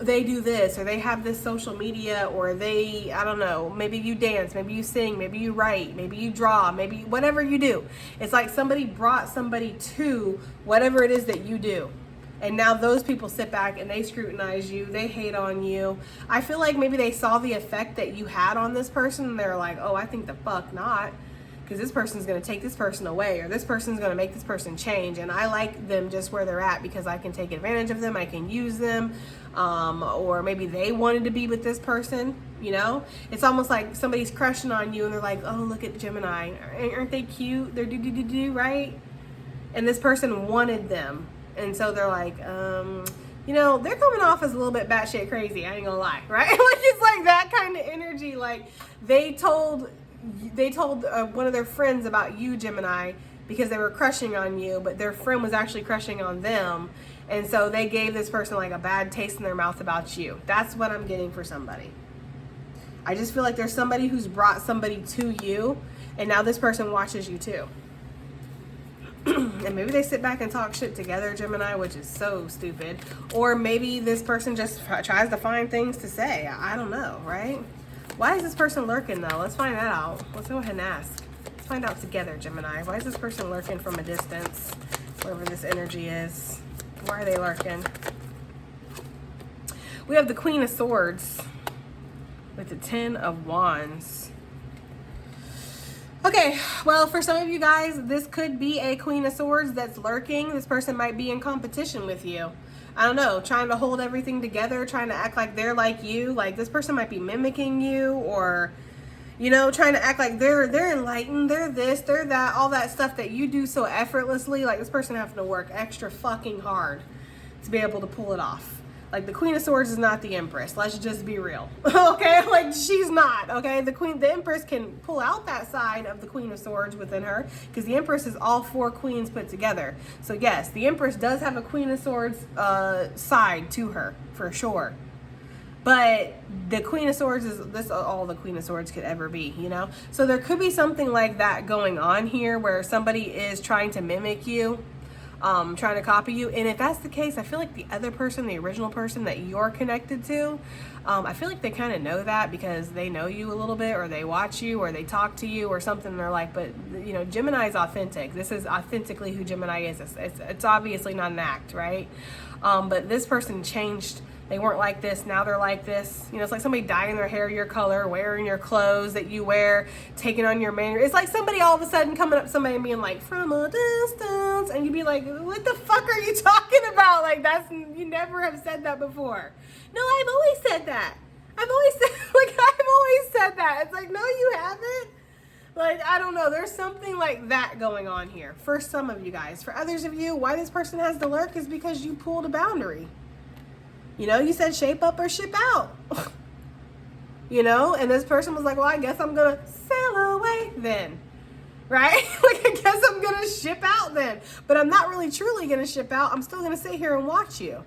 they do this or they have this social media or they, I don't know, maybe you dance, maybe you sing, maybe you write, maybe you draw, maybe whatever you do. It's like somebody brought somebody to whatever it is that you do. And now those people sit back and they scrutinize you, they hate on you. I feel like maybe they saw the effect that you had on this person and they're like, oh, I think the fuck not. Because this person's going to take this person away or this person's going to make this person change. And I like them just where they're at because I can take advantage of them. I can use them. Or maybe they wanted to be with this person, you know? It's almost like somebody's crushing on you and they're like, oh, look at Gemini. Aren't they cute? They're do, right? And this person wanted them. And so they're like, you know, they're coming off as a little bit batshit crazy. I ain't gonna lie, right? Like it's like that kind of energy. Like they told one of their friends about you, Gemini, because they were crushing on you, but their friend was actually crushing on them. And so they gave this person like a bad taste in their mouth about you. That's what I'm getting for somebody. I just feel like there's somebody who's brought somebody to you and now this person watches you too. And maybe they sit back and talk shit together, Gemini, which is so stupid. Or maybe this person just tries to find things to say. I don't know, right? Why is this person lurking though? Let's find that out. Let's go ahead and ask. Let's find out together, Gemini. Why is this person lurking from a distance? Wherever this energy is. Why are they lurking? We have the Queen of Swords with the 10 of Wands. Okay, well, for some of you guys, this could be a Queen of Swords that's lurking. This person might be in competition with you. I don't know, trying to hold everything together, trying to act like they're like you. Like this person might be mimicking you, or, you know, trying to act like they're enlightened, they're this, they're that, all that stuff that you do so effortlessly. Like this person having to work extra fucking hard to be able to pull it off. Like the Queen of Swords is not the Empress. Let's just be real. Okay? Like she's not. Okay? The Empress can pull out that side of the Queen of Swords within her, because the Empress is all four queens put together. So yes, the Empress does have a Queen of Swords side to her, for sure. But the Queen of Swords is this all the Queen of Swords could ever be, you know? So there could be something like that going on here where somebody is trying to mimic you. Trying to copy you. And if that's the case, I feel like the other person, the original person that you're connected to, I feel like they kind of know that because they know you a little bit, or they watch you, or they talk to you or something. They're like, but you know, Gemini is authentic. This is authentically who Gemini is. It's obviously not an act, right? But this person changed. They weren't like this, now they're like this. You know, it's like somebody dyeing their hair your color, wearing your clothes that you wear, taking on your manner. It's like somebody all of a sudden coming up to somebody and being like, from a distance, and you'd be like, what the fuck are you talking about? Like you never have said that before. No, I've always said that. I've always said that. It's like, no, you haven't. Like, I don't know. There's something like that going on here for some of you guys. For others of you, why this person has to lurk is because you pulled a boundary. You know, you said shape up or ship out. You know, and this person was like, well, I guess I'm going to sail away then. Right? Like, I guess I'm going to ship out then. But I'm not really truly going to ship out. I'm still going to sit here and watch you.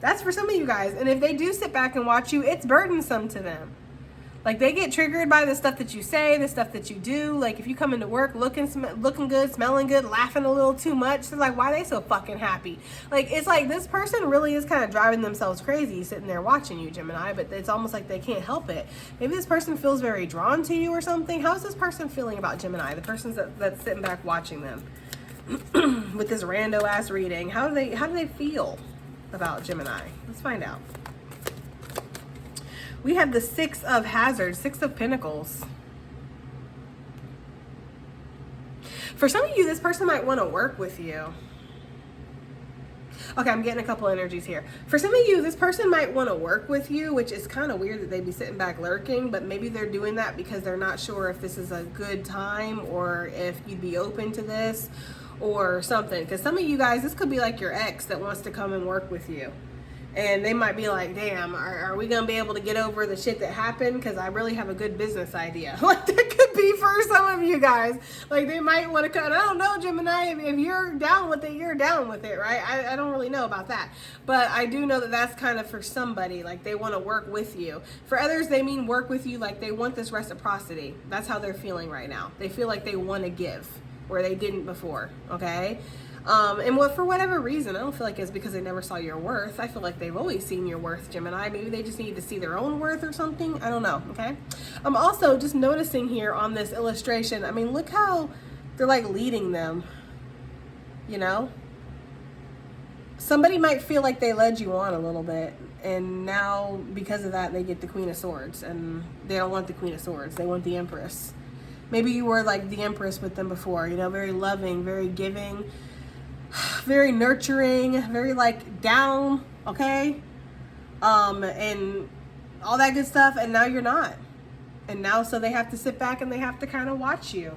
That's for some of you guys. And if they do sit back and watch you, it's burdensome to them. Like, they get triggered by the stuff that you say, the stuff that you do. Like, if you come into work looking good, smelling good, laughing a little too much, they're like, why are they so fucking happy? Like, it's like this person really is kind of driving themselves crazy sitting there watching you, Gemini, but it's almost like they can't help it. Maybe this person feels very drawn to you or something. How is this person feeling about Gemini, the person that's sitting back watching them with this rando-ass reading? How do they feel about Gemini? Let's find out. We have the Six of Hazards, Six of Pentacles. For some of you, this person might want to work with you. Okay, I'm getting a couple energies here. For some of you, this person might want to work with you, which is kind of weird that they'd be sitting back lurking, but maybe they're doing that because they're not sure if this is a good time or if you'd be open to this or something. Because some of you guys, this could be like your ex that wants to come and work with you. And they might be like, damn, are we going to be able to get over the shit that happened? Because I really have a good business idea. Like, that could be for some of you guys. Like, they might want to cut. I don't know, Gemini. If you're down with it, you're down with it, right? I don't really know about that. But I do know that that's kind of for somebody. Like, they want to work with you. For others, they mean work with you like they want this reciprocity. That's how they're feeling right now. They feel like they want to give where they didn't before, okay? And for whatever reason, I don't feel like it's because they never saw your worth. I feel like they've always seen your worth, Gemini. Maybe they just need to see their own worth or something. I don't know, okay? I'm also just noticing here on this illustration, I mean, look how they're like leading them, you know? Somebody might feel like they led you on a little bit, and now because of that, they get the Queen of Swords, and they don't want the Queen of Swords. They want the Empress. Maybe you were like the Empress with them before, you know, very loving, very giving, very nurturing, very like down, okay? And all that good stuff, and now you're not. And now so they have to sit back and they have to kind of watch you.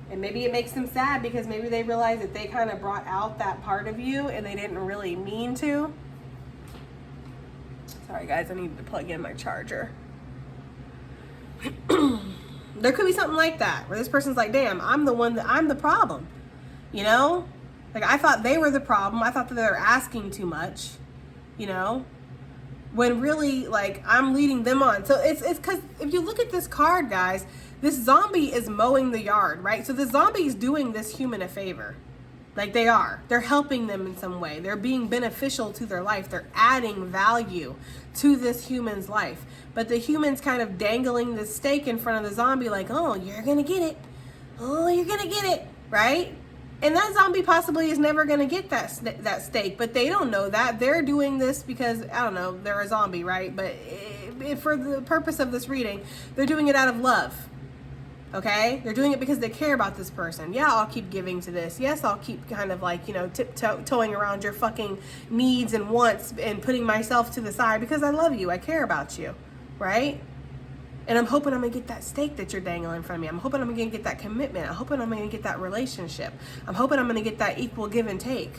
And maybe it makes them sad because maybe they realize that they kind of brought out that part of you and they didn't really mean to. Sorry guys, I need to plug in my charger. There could be something like that where this person's like, damn, I'm the problem, you know? Like, I thought they were the problem. I thought that they were asking too much, you know, when really, like, I'm leading them on. So it's because if you look at this card, guys, this zombie is mowing the yard, right? So the zombie is doing this human a favor. Like they are. They're helping them in some way. They're being beneficial to their life. They're adding value to this human's life. But the human's kind of dangling this stake in front of the zombie like, oh, you're going to get it. Oh, you're going to get it. Right? And that zombie possibly is never going to get that stake. But they don't know that. They're doing this because, I don't know, they're a zombie, right? But for the purpose of this reading, they're doing it out of love. Okay? They're doing it because they care about this person. Yeah, I'll keep giving to this. Yes, I'll keep kind of like, tiptoeing around your fucking needs and wants and putting myself to the side because I love you. I care about you. Right? And I'm hoping I'm going to get that stake that you're dangling in front of me. I'm hoping I'm going to get that commitment. I'm hoping I'm going to get that relationship. I'm hoping I'm going to get that equal give and take.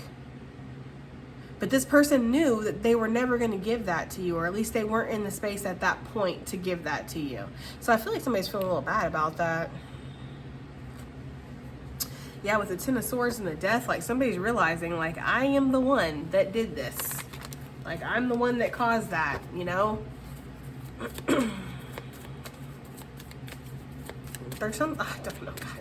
But this person knew that they were never going to give that to you, or at least they weren't in the space at that point to give that to you. So I feel like somebody's feeling a little bad about that. Yeah, with the Ten of Swords and the Death, like somebody's realizing, like, I am the one that did this. Like, I'm the one that caused that, you know? There's some, I don't know, God.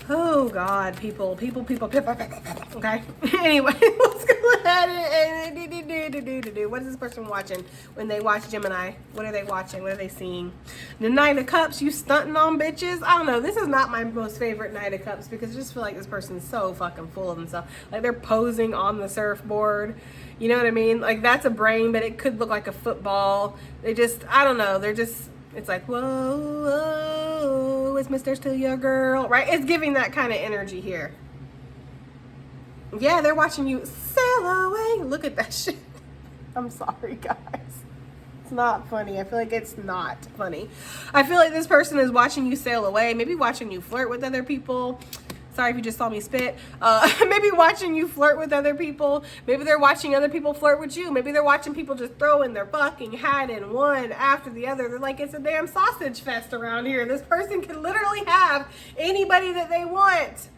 Oh God, people. Okay. Anyway, let's go ahead and what is this person watching when they watch Gemini? What are they watching? What are they seeing? The Knight of Cups, you stunting on bitches. I don't know. This is not my most favorite Knight of Cups because I just feel like this person's so fucking full of themselves. Like they're posing on the surfboard. You know what I mean? Like that's a brain, but it could look like a football. They just, I don't know. They're just, it's like, whoa, whoa, it's Mr. Still Your Girl, right? It's giving that kind of energy here. Yeah, they're watching you sail away. Look at that shit. I'm sorry, guys. It's not funny. I feel like it's not funny. I feel like this person is watching you sail away, maybe watching you flirt with other people. Sorry if you just saw me spit. Maybe watching you flirt with other people. Maybe they're watching other people flirt with you. Maybe they're watching people just throw in their fucking hat in one after the other. They're like, it's a damn sausage fest around here. This person can literally have anybody that they want.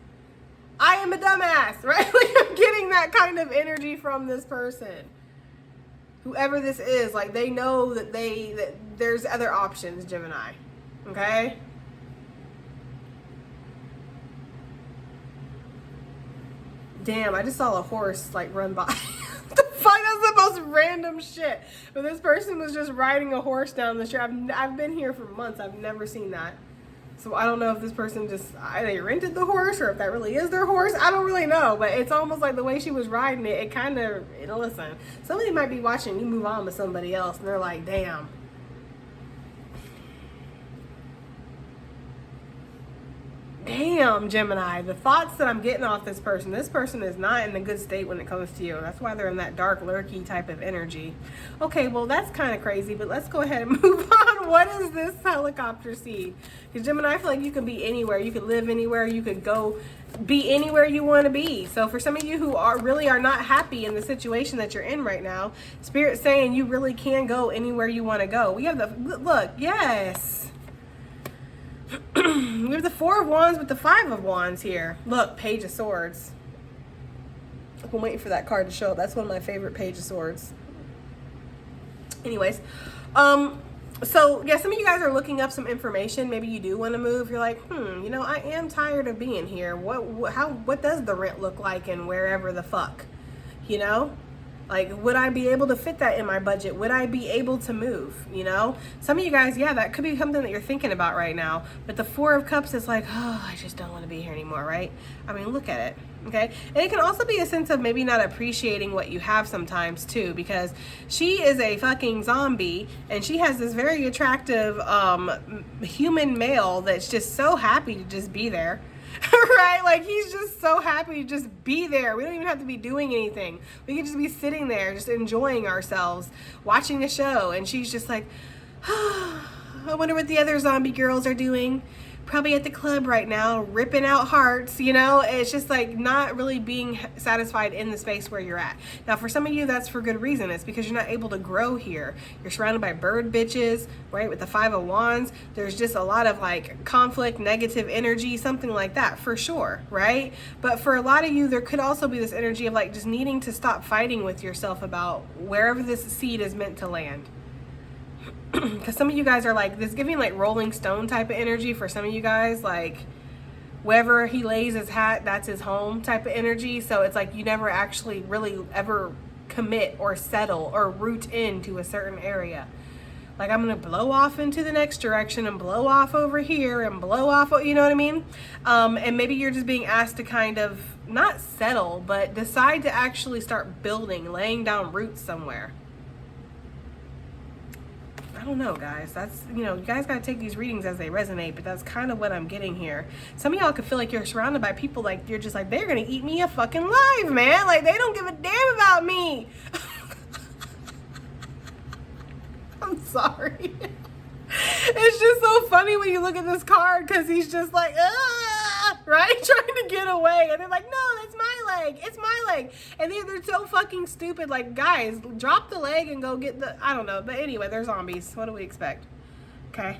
I am a dumbass, right? Like I'm getting that kind of energy from this person. Whoever this is, like they know that there's other options, Gemini. Okay? Damn, I just saw a horse like run by. What the fuck? That's the most random shit. But this person was just riding a horse down the street. I've been here for months. I've never seen that. So I don't know if this person just, they rented the horse or if that really is their horse. I don't really know. But it's almost like the way she was riding it, it kind of, listen, somebody might be watching you move on with somebody else and they're like, damn. Damn, Gemini, the thoughts that I'm getting off this person is not in a good state when it comes to you. That's why they're in that dark, lurky type of energy. Okay, well, that's kind of crazy, but let's go ahead and move on. What is this helicopter seed? Because Gemini, I feel like you can be anywhere. You could live anywhere. You could go be anywhere you want to be. So for some of you who really are not happy in the situation that you're in right now, Spirit's saying you really can go anywhere you want to go. We have look, yes. We have the Four of Wands with the Five of Wands here. Look, Page of Swords. I'm waiting for that card to show up. That's one of my favorite Page of Swords. Anyways, so yeah, some of you guys are looking up some information. Maybe you do want to move. You're like, I am tired of being here. What does the rent look like in wherever the fuck, Like, would I be able to fit that in my budget? Would I be able to move, Some of you guys, yeah, that could be something that you're thinking about right now. But the Four of Cups is like, oh, I just don't want to be here anymore, right? I mean, look at it, okay? And it can also be a sense of maybe not appreciating what you have sometimes, too, because she is a fucking zombie, and she has this very attractive human male that's just so happy to just be there. Right? Like he's just so happy to just be there. We don't even have to be doing anything. We can just be sitting there, just enjoying ourselves, watching the show. And she's just like, oh, I wonder what the other zombie girls are doing. Probably at the club right now, ripping out hearts, It's just like not really being satisfied in the space where you're at. Now, for some of you, that's for good reason. It's because you're not able to grow here. You're surrounded by bird bitches, right? With the Five of Wands, there's just a lot of like conflict, negative energy, something like that for sure, right? But for a lot of you, there could also be this energy of like just needing to stop fighting with yourself about wherever this seed is meant to land. Because some of you guys are like this, giving like Rolling Stone type of energy for some of you guys. Like wherever he lays his hat, that's his home type of energy. So it's like you never actually really ever commit or settle or root into a certain area. Like, I'm going to blow off into the next direction and blow off over here and blow off, you know what I mean? And maybe you're just being asked to kind of not settle, but decide to actually start building, laying down roots somewhere. I don't know, guys. That's, you know, you guys got to take these readings as they resonate, but that's kind of what I'm getting here. Some of y'all could feel like you're surrounded by people like you're just like, they're going to eat me a fucking live, man. Like, they don't give a damn about me. I'm sorry. It's just so funny when you look at this card because he's just like, right? Trying to get away. And they're like, no, that's my leg. It's my leg. And they're so fucking stupid. Like, guys, drop the leg and go get the, I don't know. But anyway, they're zombies. What do we expect? Okay.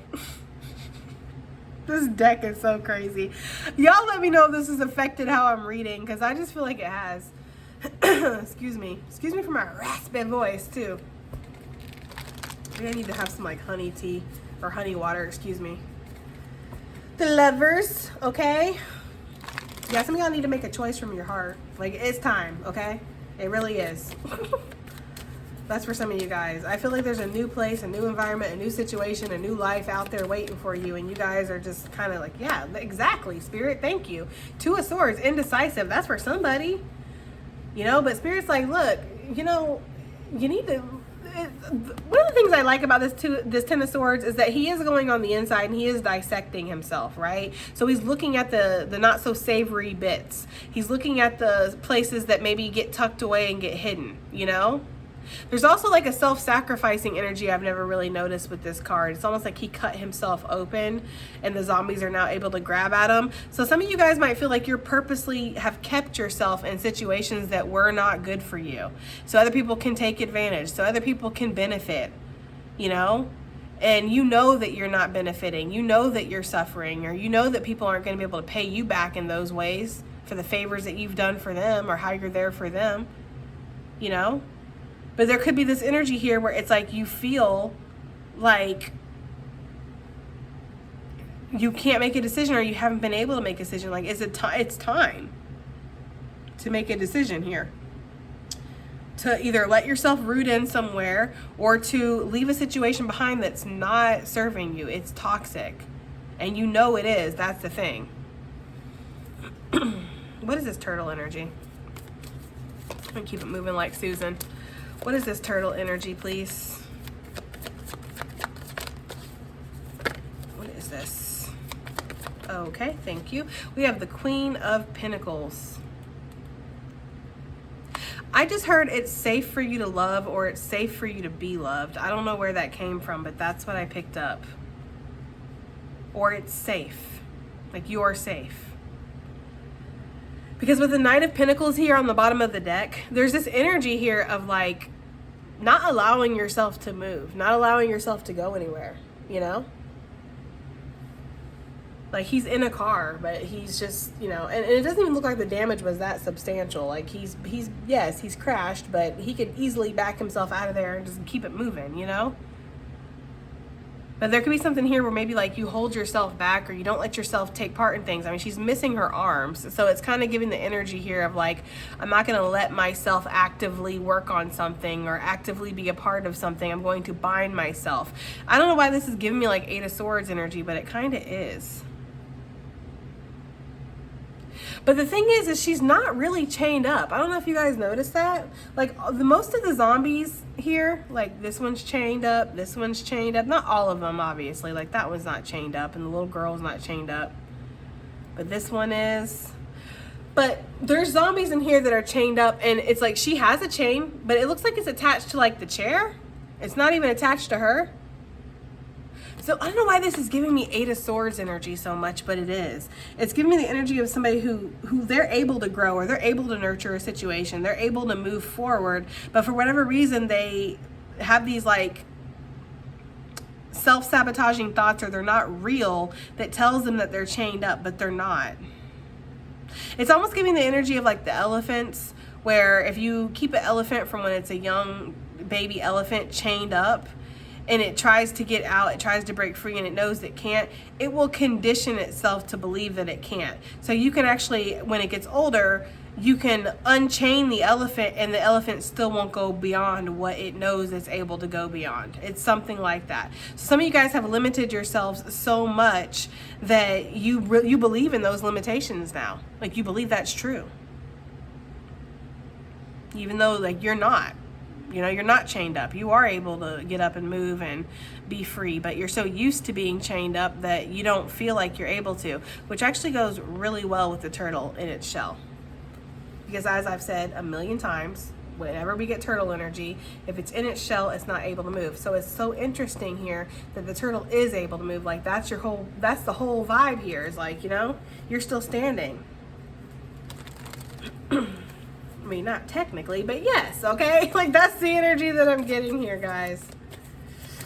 This deck is so crazy. Y'all let me know if this has affected how I'm reading because I just feel like it has. Excuse me. Excuse me for my raspy voice, too. I need to have some like honey tea or honey water, excuse me. The Lovers, okay? Yeah, some of y'all need to make a choice from your heart. Like, it's time, okay? It really is. That's for some of you guys. I feel like there's a new place, a new environment, a new situation, a new life out there waiting for you, and you guys are just kind of like, yeah, exactly, Spirit, thank you. Two of Swords, indecisive. That's for somebody, you know? But Spirit's like, look, you know, you need to... One of the things I like about this Ten of Swords is that he is going on the inside and he is dissecting himself, right? So he's looking at the not so savory bits. He's looking at the places that maybe get tucked away and get hidden, you know? There's also like a self-sacrificing energy I've never really noticed with this card. It's almost like he cut himself open and the zombies are now able to grab at him. So some of you guys might feel like you're purposely have kept yourself in situations that were not good for you. So other people can take advantage. So other people can benefit, you know? And you know that you're not benefiting. You know that you're suffering, or you know that people aren't going to be able to pay you back in those ways for the favors that you've done for them or how you're there for them, you know? But there could be this energy here where it's like you feel like you can't make a decision or you haven't been able to make a decision. Like, is it it's time to make a decision here. To either let yourself root in somewhere or to leave a situation behind that's not serving you. It's toxic. And you know it is. That's the thing. What is this turtle energy? I'm going to keep it moving like Susan. What is this turtle energy, please? What is this? Okay, thank you. We have the Queen of Pentacles. I just heard it's safe for you to love or it's safe for you to be loved. I don't know where that came from, but that's what I picked up. Or it's safe. Like you're safe. Because with the Knight of Pentacles here on the bottom of the deck, there's this energy here of like not allowing yourself to move, not allowing yourself to go anywhere, you know? Like he's in a car, but he's just, you know, and it doesn't even look like the damage was that substantial. Like yes, he's crashed, but he could easily back himself out of there and just keep it moving, you know? But there could be something here where maybe like you hold yourself back or you don't let yourself take part in things. I mean, she's missing her arms. So it's kind of giving the energy here of like, I'm not going to let myself actively work on something or actively be a part of something. I'm going to bind myself. I don't know why this is giving me like Eight of Swords energy, but it kind of is. But the thing is she's not really chained up. I don't know if you guys noticed that. Like most of the zombies here, like this one's chained up, this one's chained up. Not all of them, obviously. Like that one's not chained up and the little girl's not chained up. But this one is. But there's zombies in here that are chained up and it's like she has a chain, but it looks like it's attached to like the chair. It's not even attached to her. So I don't know why this is giving me Eight of Swords energy so much, but it is. It's giving me the energy of somebody who they're able to grow or they're able to nurture a situation. They're able to move forward, but for whatever reason, they have these like self-sabotaging thoughts or they're not real that tells them that they're chained up, but they're not. It's almost giving the energy of like the elephants, where if you keep an elephant from when it's a young baby elephant chained up, and it tries to get out, it tries to break free, and it knows it can't, it will condition itself to believe that it can't. So you can actually, when it gets older, you can unchain the elephant and the elephant still won't go beyond what it knows it's able to go beyond. It's something like that. Some of you guys have limited yourselves so much that you believe in those limitations now. Like, you believe that's true. Even though, like, you're not. You know, you're not chained up. You are able to get up and move and be free, but you're so used to being chained up that you don't feel like you're able to, which actually goes really well with the turtle in its shell. Because as I've said a million times, whenever we get turtle energy, if it's in its shell, it's not able to move. So it's so interesting here that the turtle is able to move. Like, that's the whole vibe here, is like, you know, you're still standing. I mean, not technically, but yes, okay? Like, that's the energy that I'm getting here, guys.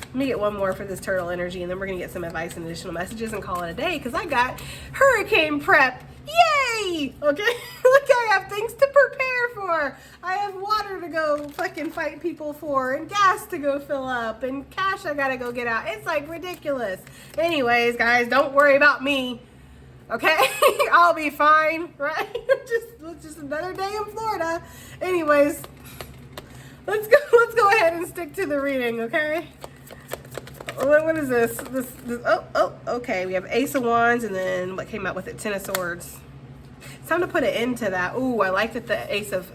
Let me get one more for this turtle energy, and then we're going to get some advice and additional messages and call it a day, because I got hurricane prep. Yay! Okay? Look, I have things to prepare for. I have water to go fucking fight people for, and gas to go fill up, and cash I gotta go get out. It's like ridiculous. Anyways, guys, don't worry about me. Okay? I'll be fine, right? just another day in Florida. Anyways, let's go ahead and stick to the reading, okay? What is this? Okay. We have Ace of Wands, and then what came out with it? Ten of Swords. It's time to put an end to that. Ooh, I like that the Ace of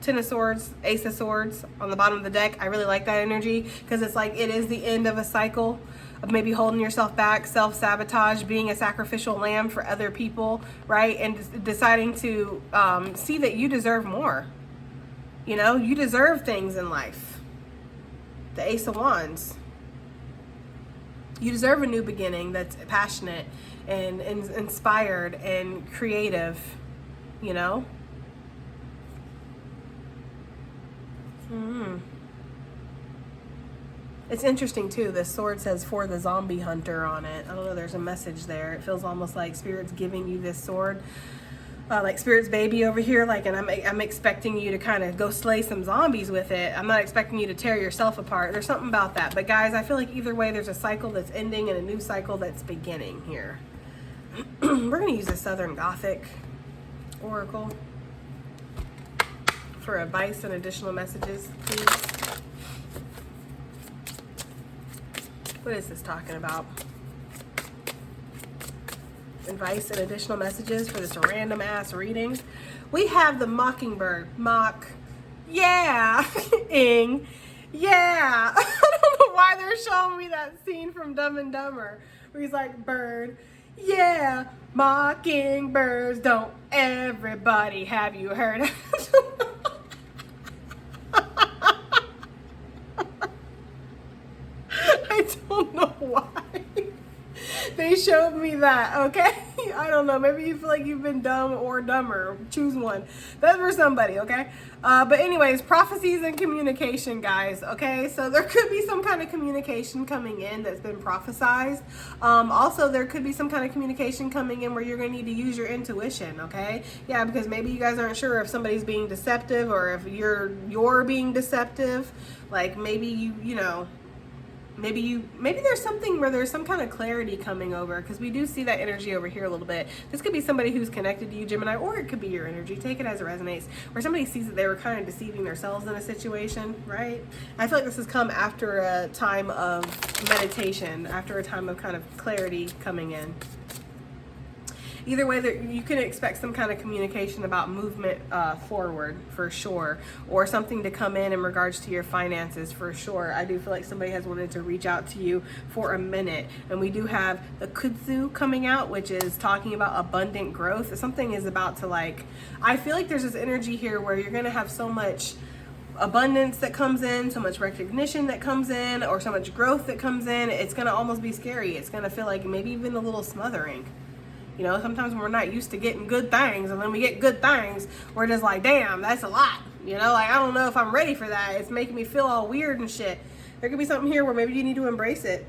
Ten of Swords, Ace of Swords on the bottom of the deck. I really like that energy, because it's like it is the end of a cycle of maybe holding yourself back, self-sabotage, being a sacrificial lamb for other people, right? And deciding to see that you deserve more. You know, you deserve things in life. The Ace of Wands. You deserve a new beginning that's passionate and inspired and creative, you know? It's interesting too, this sword says for the zombie hunter on it. I don't know, there's a message there. It feels almost like Spirit's giving you this sword. Like Spirit's baby over here, like, and I'm expecting you to kind of go slay some zombies with it. I'm not expecting you to tear yourself apart. There's something about that. But guys, I feel like either way, there's a cycle that's ending and a new cycle that's beginning here. We're going to use a Southern Gothic Oracle for advice and additional messages, please. What is this talking about? Advice and additional messages for this random ass reading. We have the Mockingbird. Yeah. Ing. Yeah. I don't know why they're showing me that scene from Dumb and Dumber where he's like, bird. Yeah. Mockingbirds. Don't everybody have you heard? I don't know why. They showed me that, okay? I don't know. Maybe you feel like you've been dumb or dumber. Choose one. That's for somebody, okay? But anyways, prophecies and communication, guys, okay? So there could be some kind of communication coming in that's been prophesized. Also, there could be some kind of communication coming in where you're going to need to use your intuition, okay? Yeah, because maybe you guys aren't sure if somebody's being deceptive or if you're being deceptive. Like, maybe you know... Maybe there's something where there's some kind of clarity coming over, because we do see that energy over here a little bit. This could be somebody who's connected to you, Gemini, or it could be your energy. Take it as it resonates. Where somebody sees that they were kind of deceiving themselves in a situation, right? I feel like this has come after a time of meditation, after a time of kind of clarity coming in. Either way, you can expect some kind of communication about movement forward for sure, or something to come in regards to your finances for sure. I do feel like somebody has wanted to reach out to you for a minute. And we do have the kudzu coming out, which is talking about abundant growth. Something is about to, like, I feel like there's this energy here where you're going to have so much abundance that comes in, so much recognition that comes in, or so much growth that comes in. It's going to almost be scary. It's going to feel like maybe even a little smothering. You know, sometimes when we're not used to getting good things, and when we get good things, we're just like, damn, that's a lot. You know, like, I don't know if I'm ready for that. It's making me feel all weird and shit. There could be something here where maybe you need to embrace it.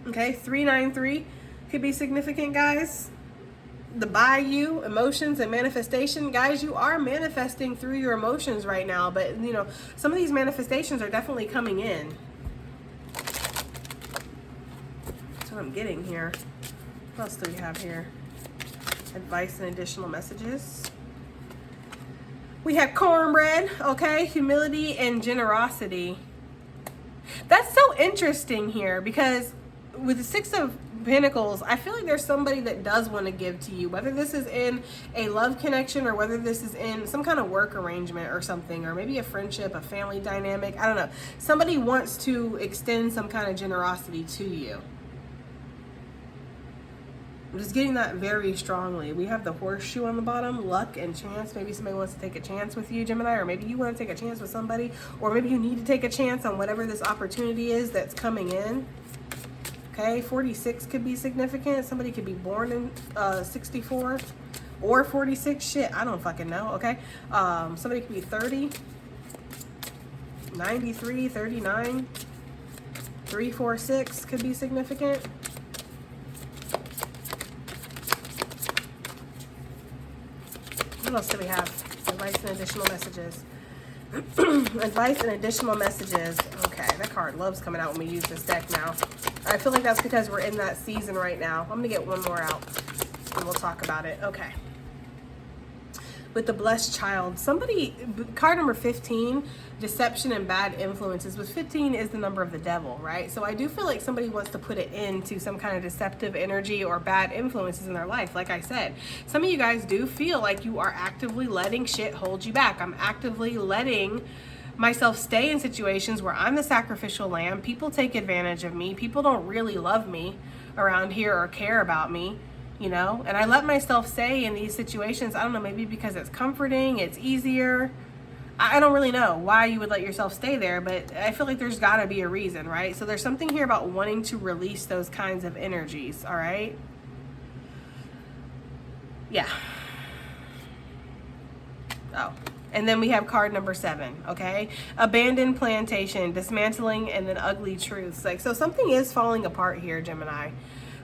Okay, 393 could be significant, guys. The Bayou, emotions and manifestation. Guys, you are manifesting through your emotions right now, but, you know, some of these manifestations are definitely coming in. what I'm getting here. What else do we have here? Advice and additional messages. We have cornbread, okay? Humility and generosity. That's so interesting here because with the Six of Pentacles, I feel like there's somebody that does want to give to you, whether this is in a love connection or whether this is in some kind of work arrangement or something, or maybe a friendship, a family dynamic. I don't know. Somebody wants to extend some kind of generosity to you. I'm just getting that very strongly. We have the horseshoe on the bottom, luck and chance. Maybe somebody wants to take a chance with you, Gemini, or maybe you want to take a chance with somebody, or maybe you need to take a chance on whatever this opportunity is that's coming in. Okay, 46 could be significant. Somebody could be born in 64 or 46. Shit, I don't fucking know, okay? Somebody could be 30, 93, 39, 346 could be significant. What else do we have? Advice and additional messages. Advice and additional messages. Okay, that card loves coming out when we use this deck now. I feel like that's because we're in that season right now. I'm going to get one more out and we'll talk about it. Okay. With the blessed child, somebody, card number 15, deception and bad influences. With 15 is the number of the devil, right? So I do feel like somebody wants to put it into some kind of deceptive energy or bad influences in their life. Like I said, some of you guys do feel like you are actively letting shit hold you back. I'm actively letting myself stay in situations where I'm the sacrificial lamb. People take advantage of me. People don't really love me around here or care about me. You know, and I let myself stay in these situations. I don't know, maybe because it's comforting, it's easier. I don't really know why you would let yourself stay there, but I feel like there's got to be a reason, right? So there's something here about wanting to release those kinds of energies, all right? Yeah. Oh. And then we have card number 7, okay? Abandoned plantation, dismantling, and then ugly truths. Like, so something is falling apart here, Gemini.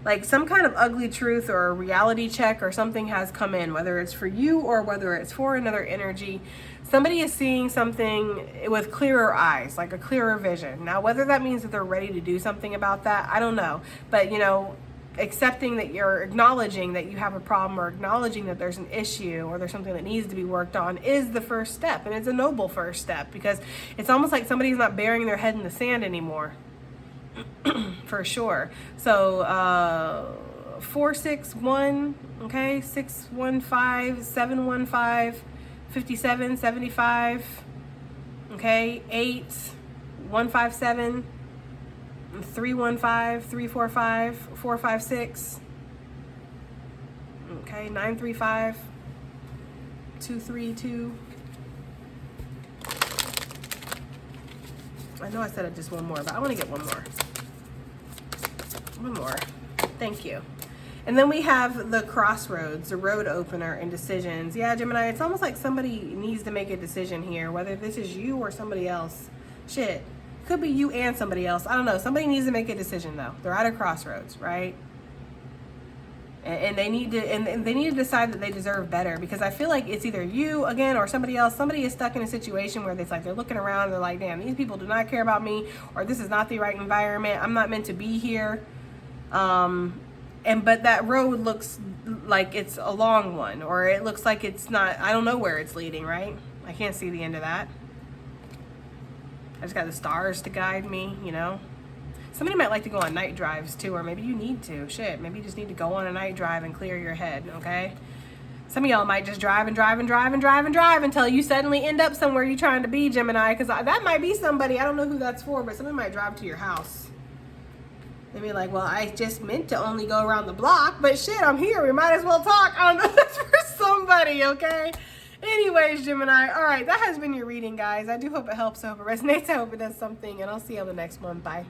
Like some kind of ugly truth or a reality check or something has come in, whether it's for you or whether it's for another energy. Somebody is seeing something with clearer eyes, like a clearer vision. Now, whether that means that they're ready to do something about that, I don't know. But, you know, accepting that you're acknowledging that you have a problem or acknowledging that there's an issue or there's something that needs to be worked on is the first step. And it's a noble first step because it's almost like somebody's not burying their head in the sand anymore. For sure. So 461, okay, 615, 715, 57, 75, okay, 8, 157, 315, 345, 456, okay, 935, 232. I know I said it just one more, but I want to get one more. One more. Thank you. And then we have the crossroads, the road opener, and decisions. Yeah, Gemini, it's almost like somebody needs to make a decision here, whether this is you or somebody else. Shit. Could be you and somebody else. I don't know. Somebody needs to make a decision, though. They're at a crossroads, right? And they need to, and they need to decide that they deserve better, because I feel like it's either you again or somebody else. Somebody is stuck in a situation where it's like they're looking around and they're like, damn, these people do not care about me, or this is not the right environment. I'm not meant to be here. But that road looks like it's a long one, or it looks like it's not. I don't know where it's leading, right? I can't see the end of that. I just got the stars to guide me, you know. Somebody might like to go on night drives too, or maybe you need to. Shit, maybe you just need to go on a night drive and clear your head, okay? Some of y'all might just drive and drive and drive and drive and drive until you suddenly end up somewhere you're trying to be, Gemini, because that might be somebody. I don't know who that's for, but somebody might drive to your house. They'd be like, well, I just meant to only go around the block, but shit, I'm here. We might as well talk. I don't know if that's for somebody, okay? Anyways, Gemini, all right, that has been your reading, guys. I do hope it helps. I hope it resonates. I hope it does something, and I'll see you on the next one. Bye.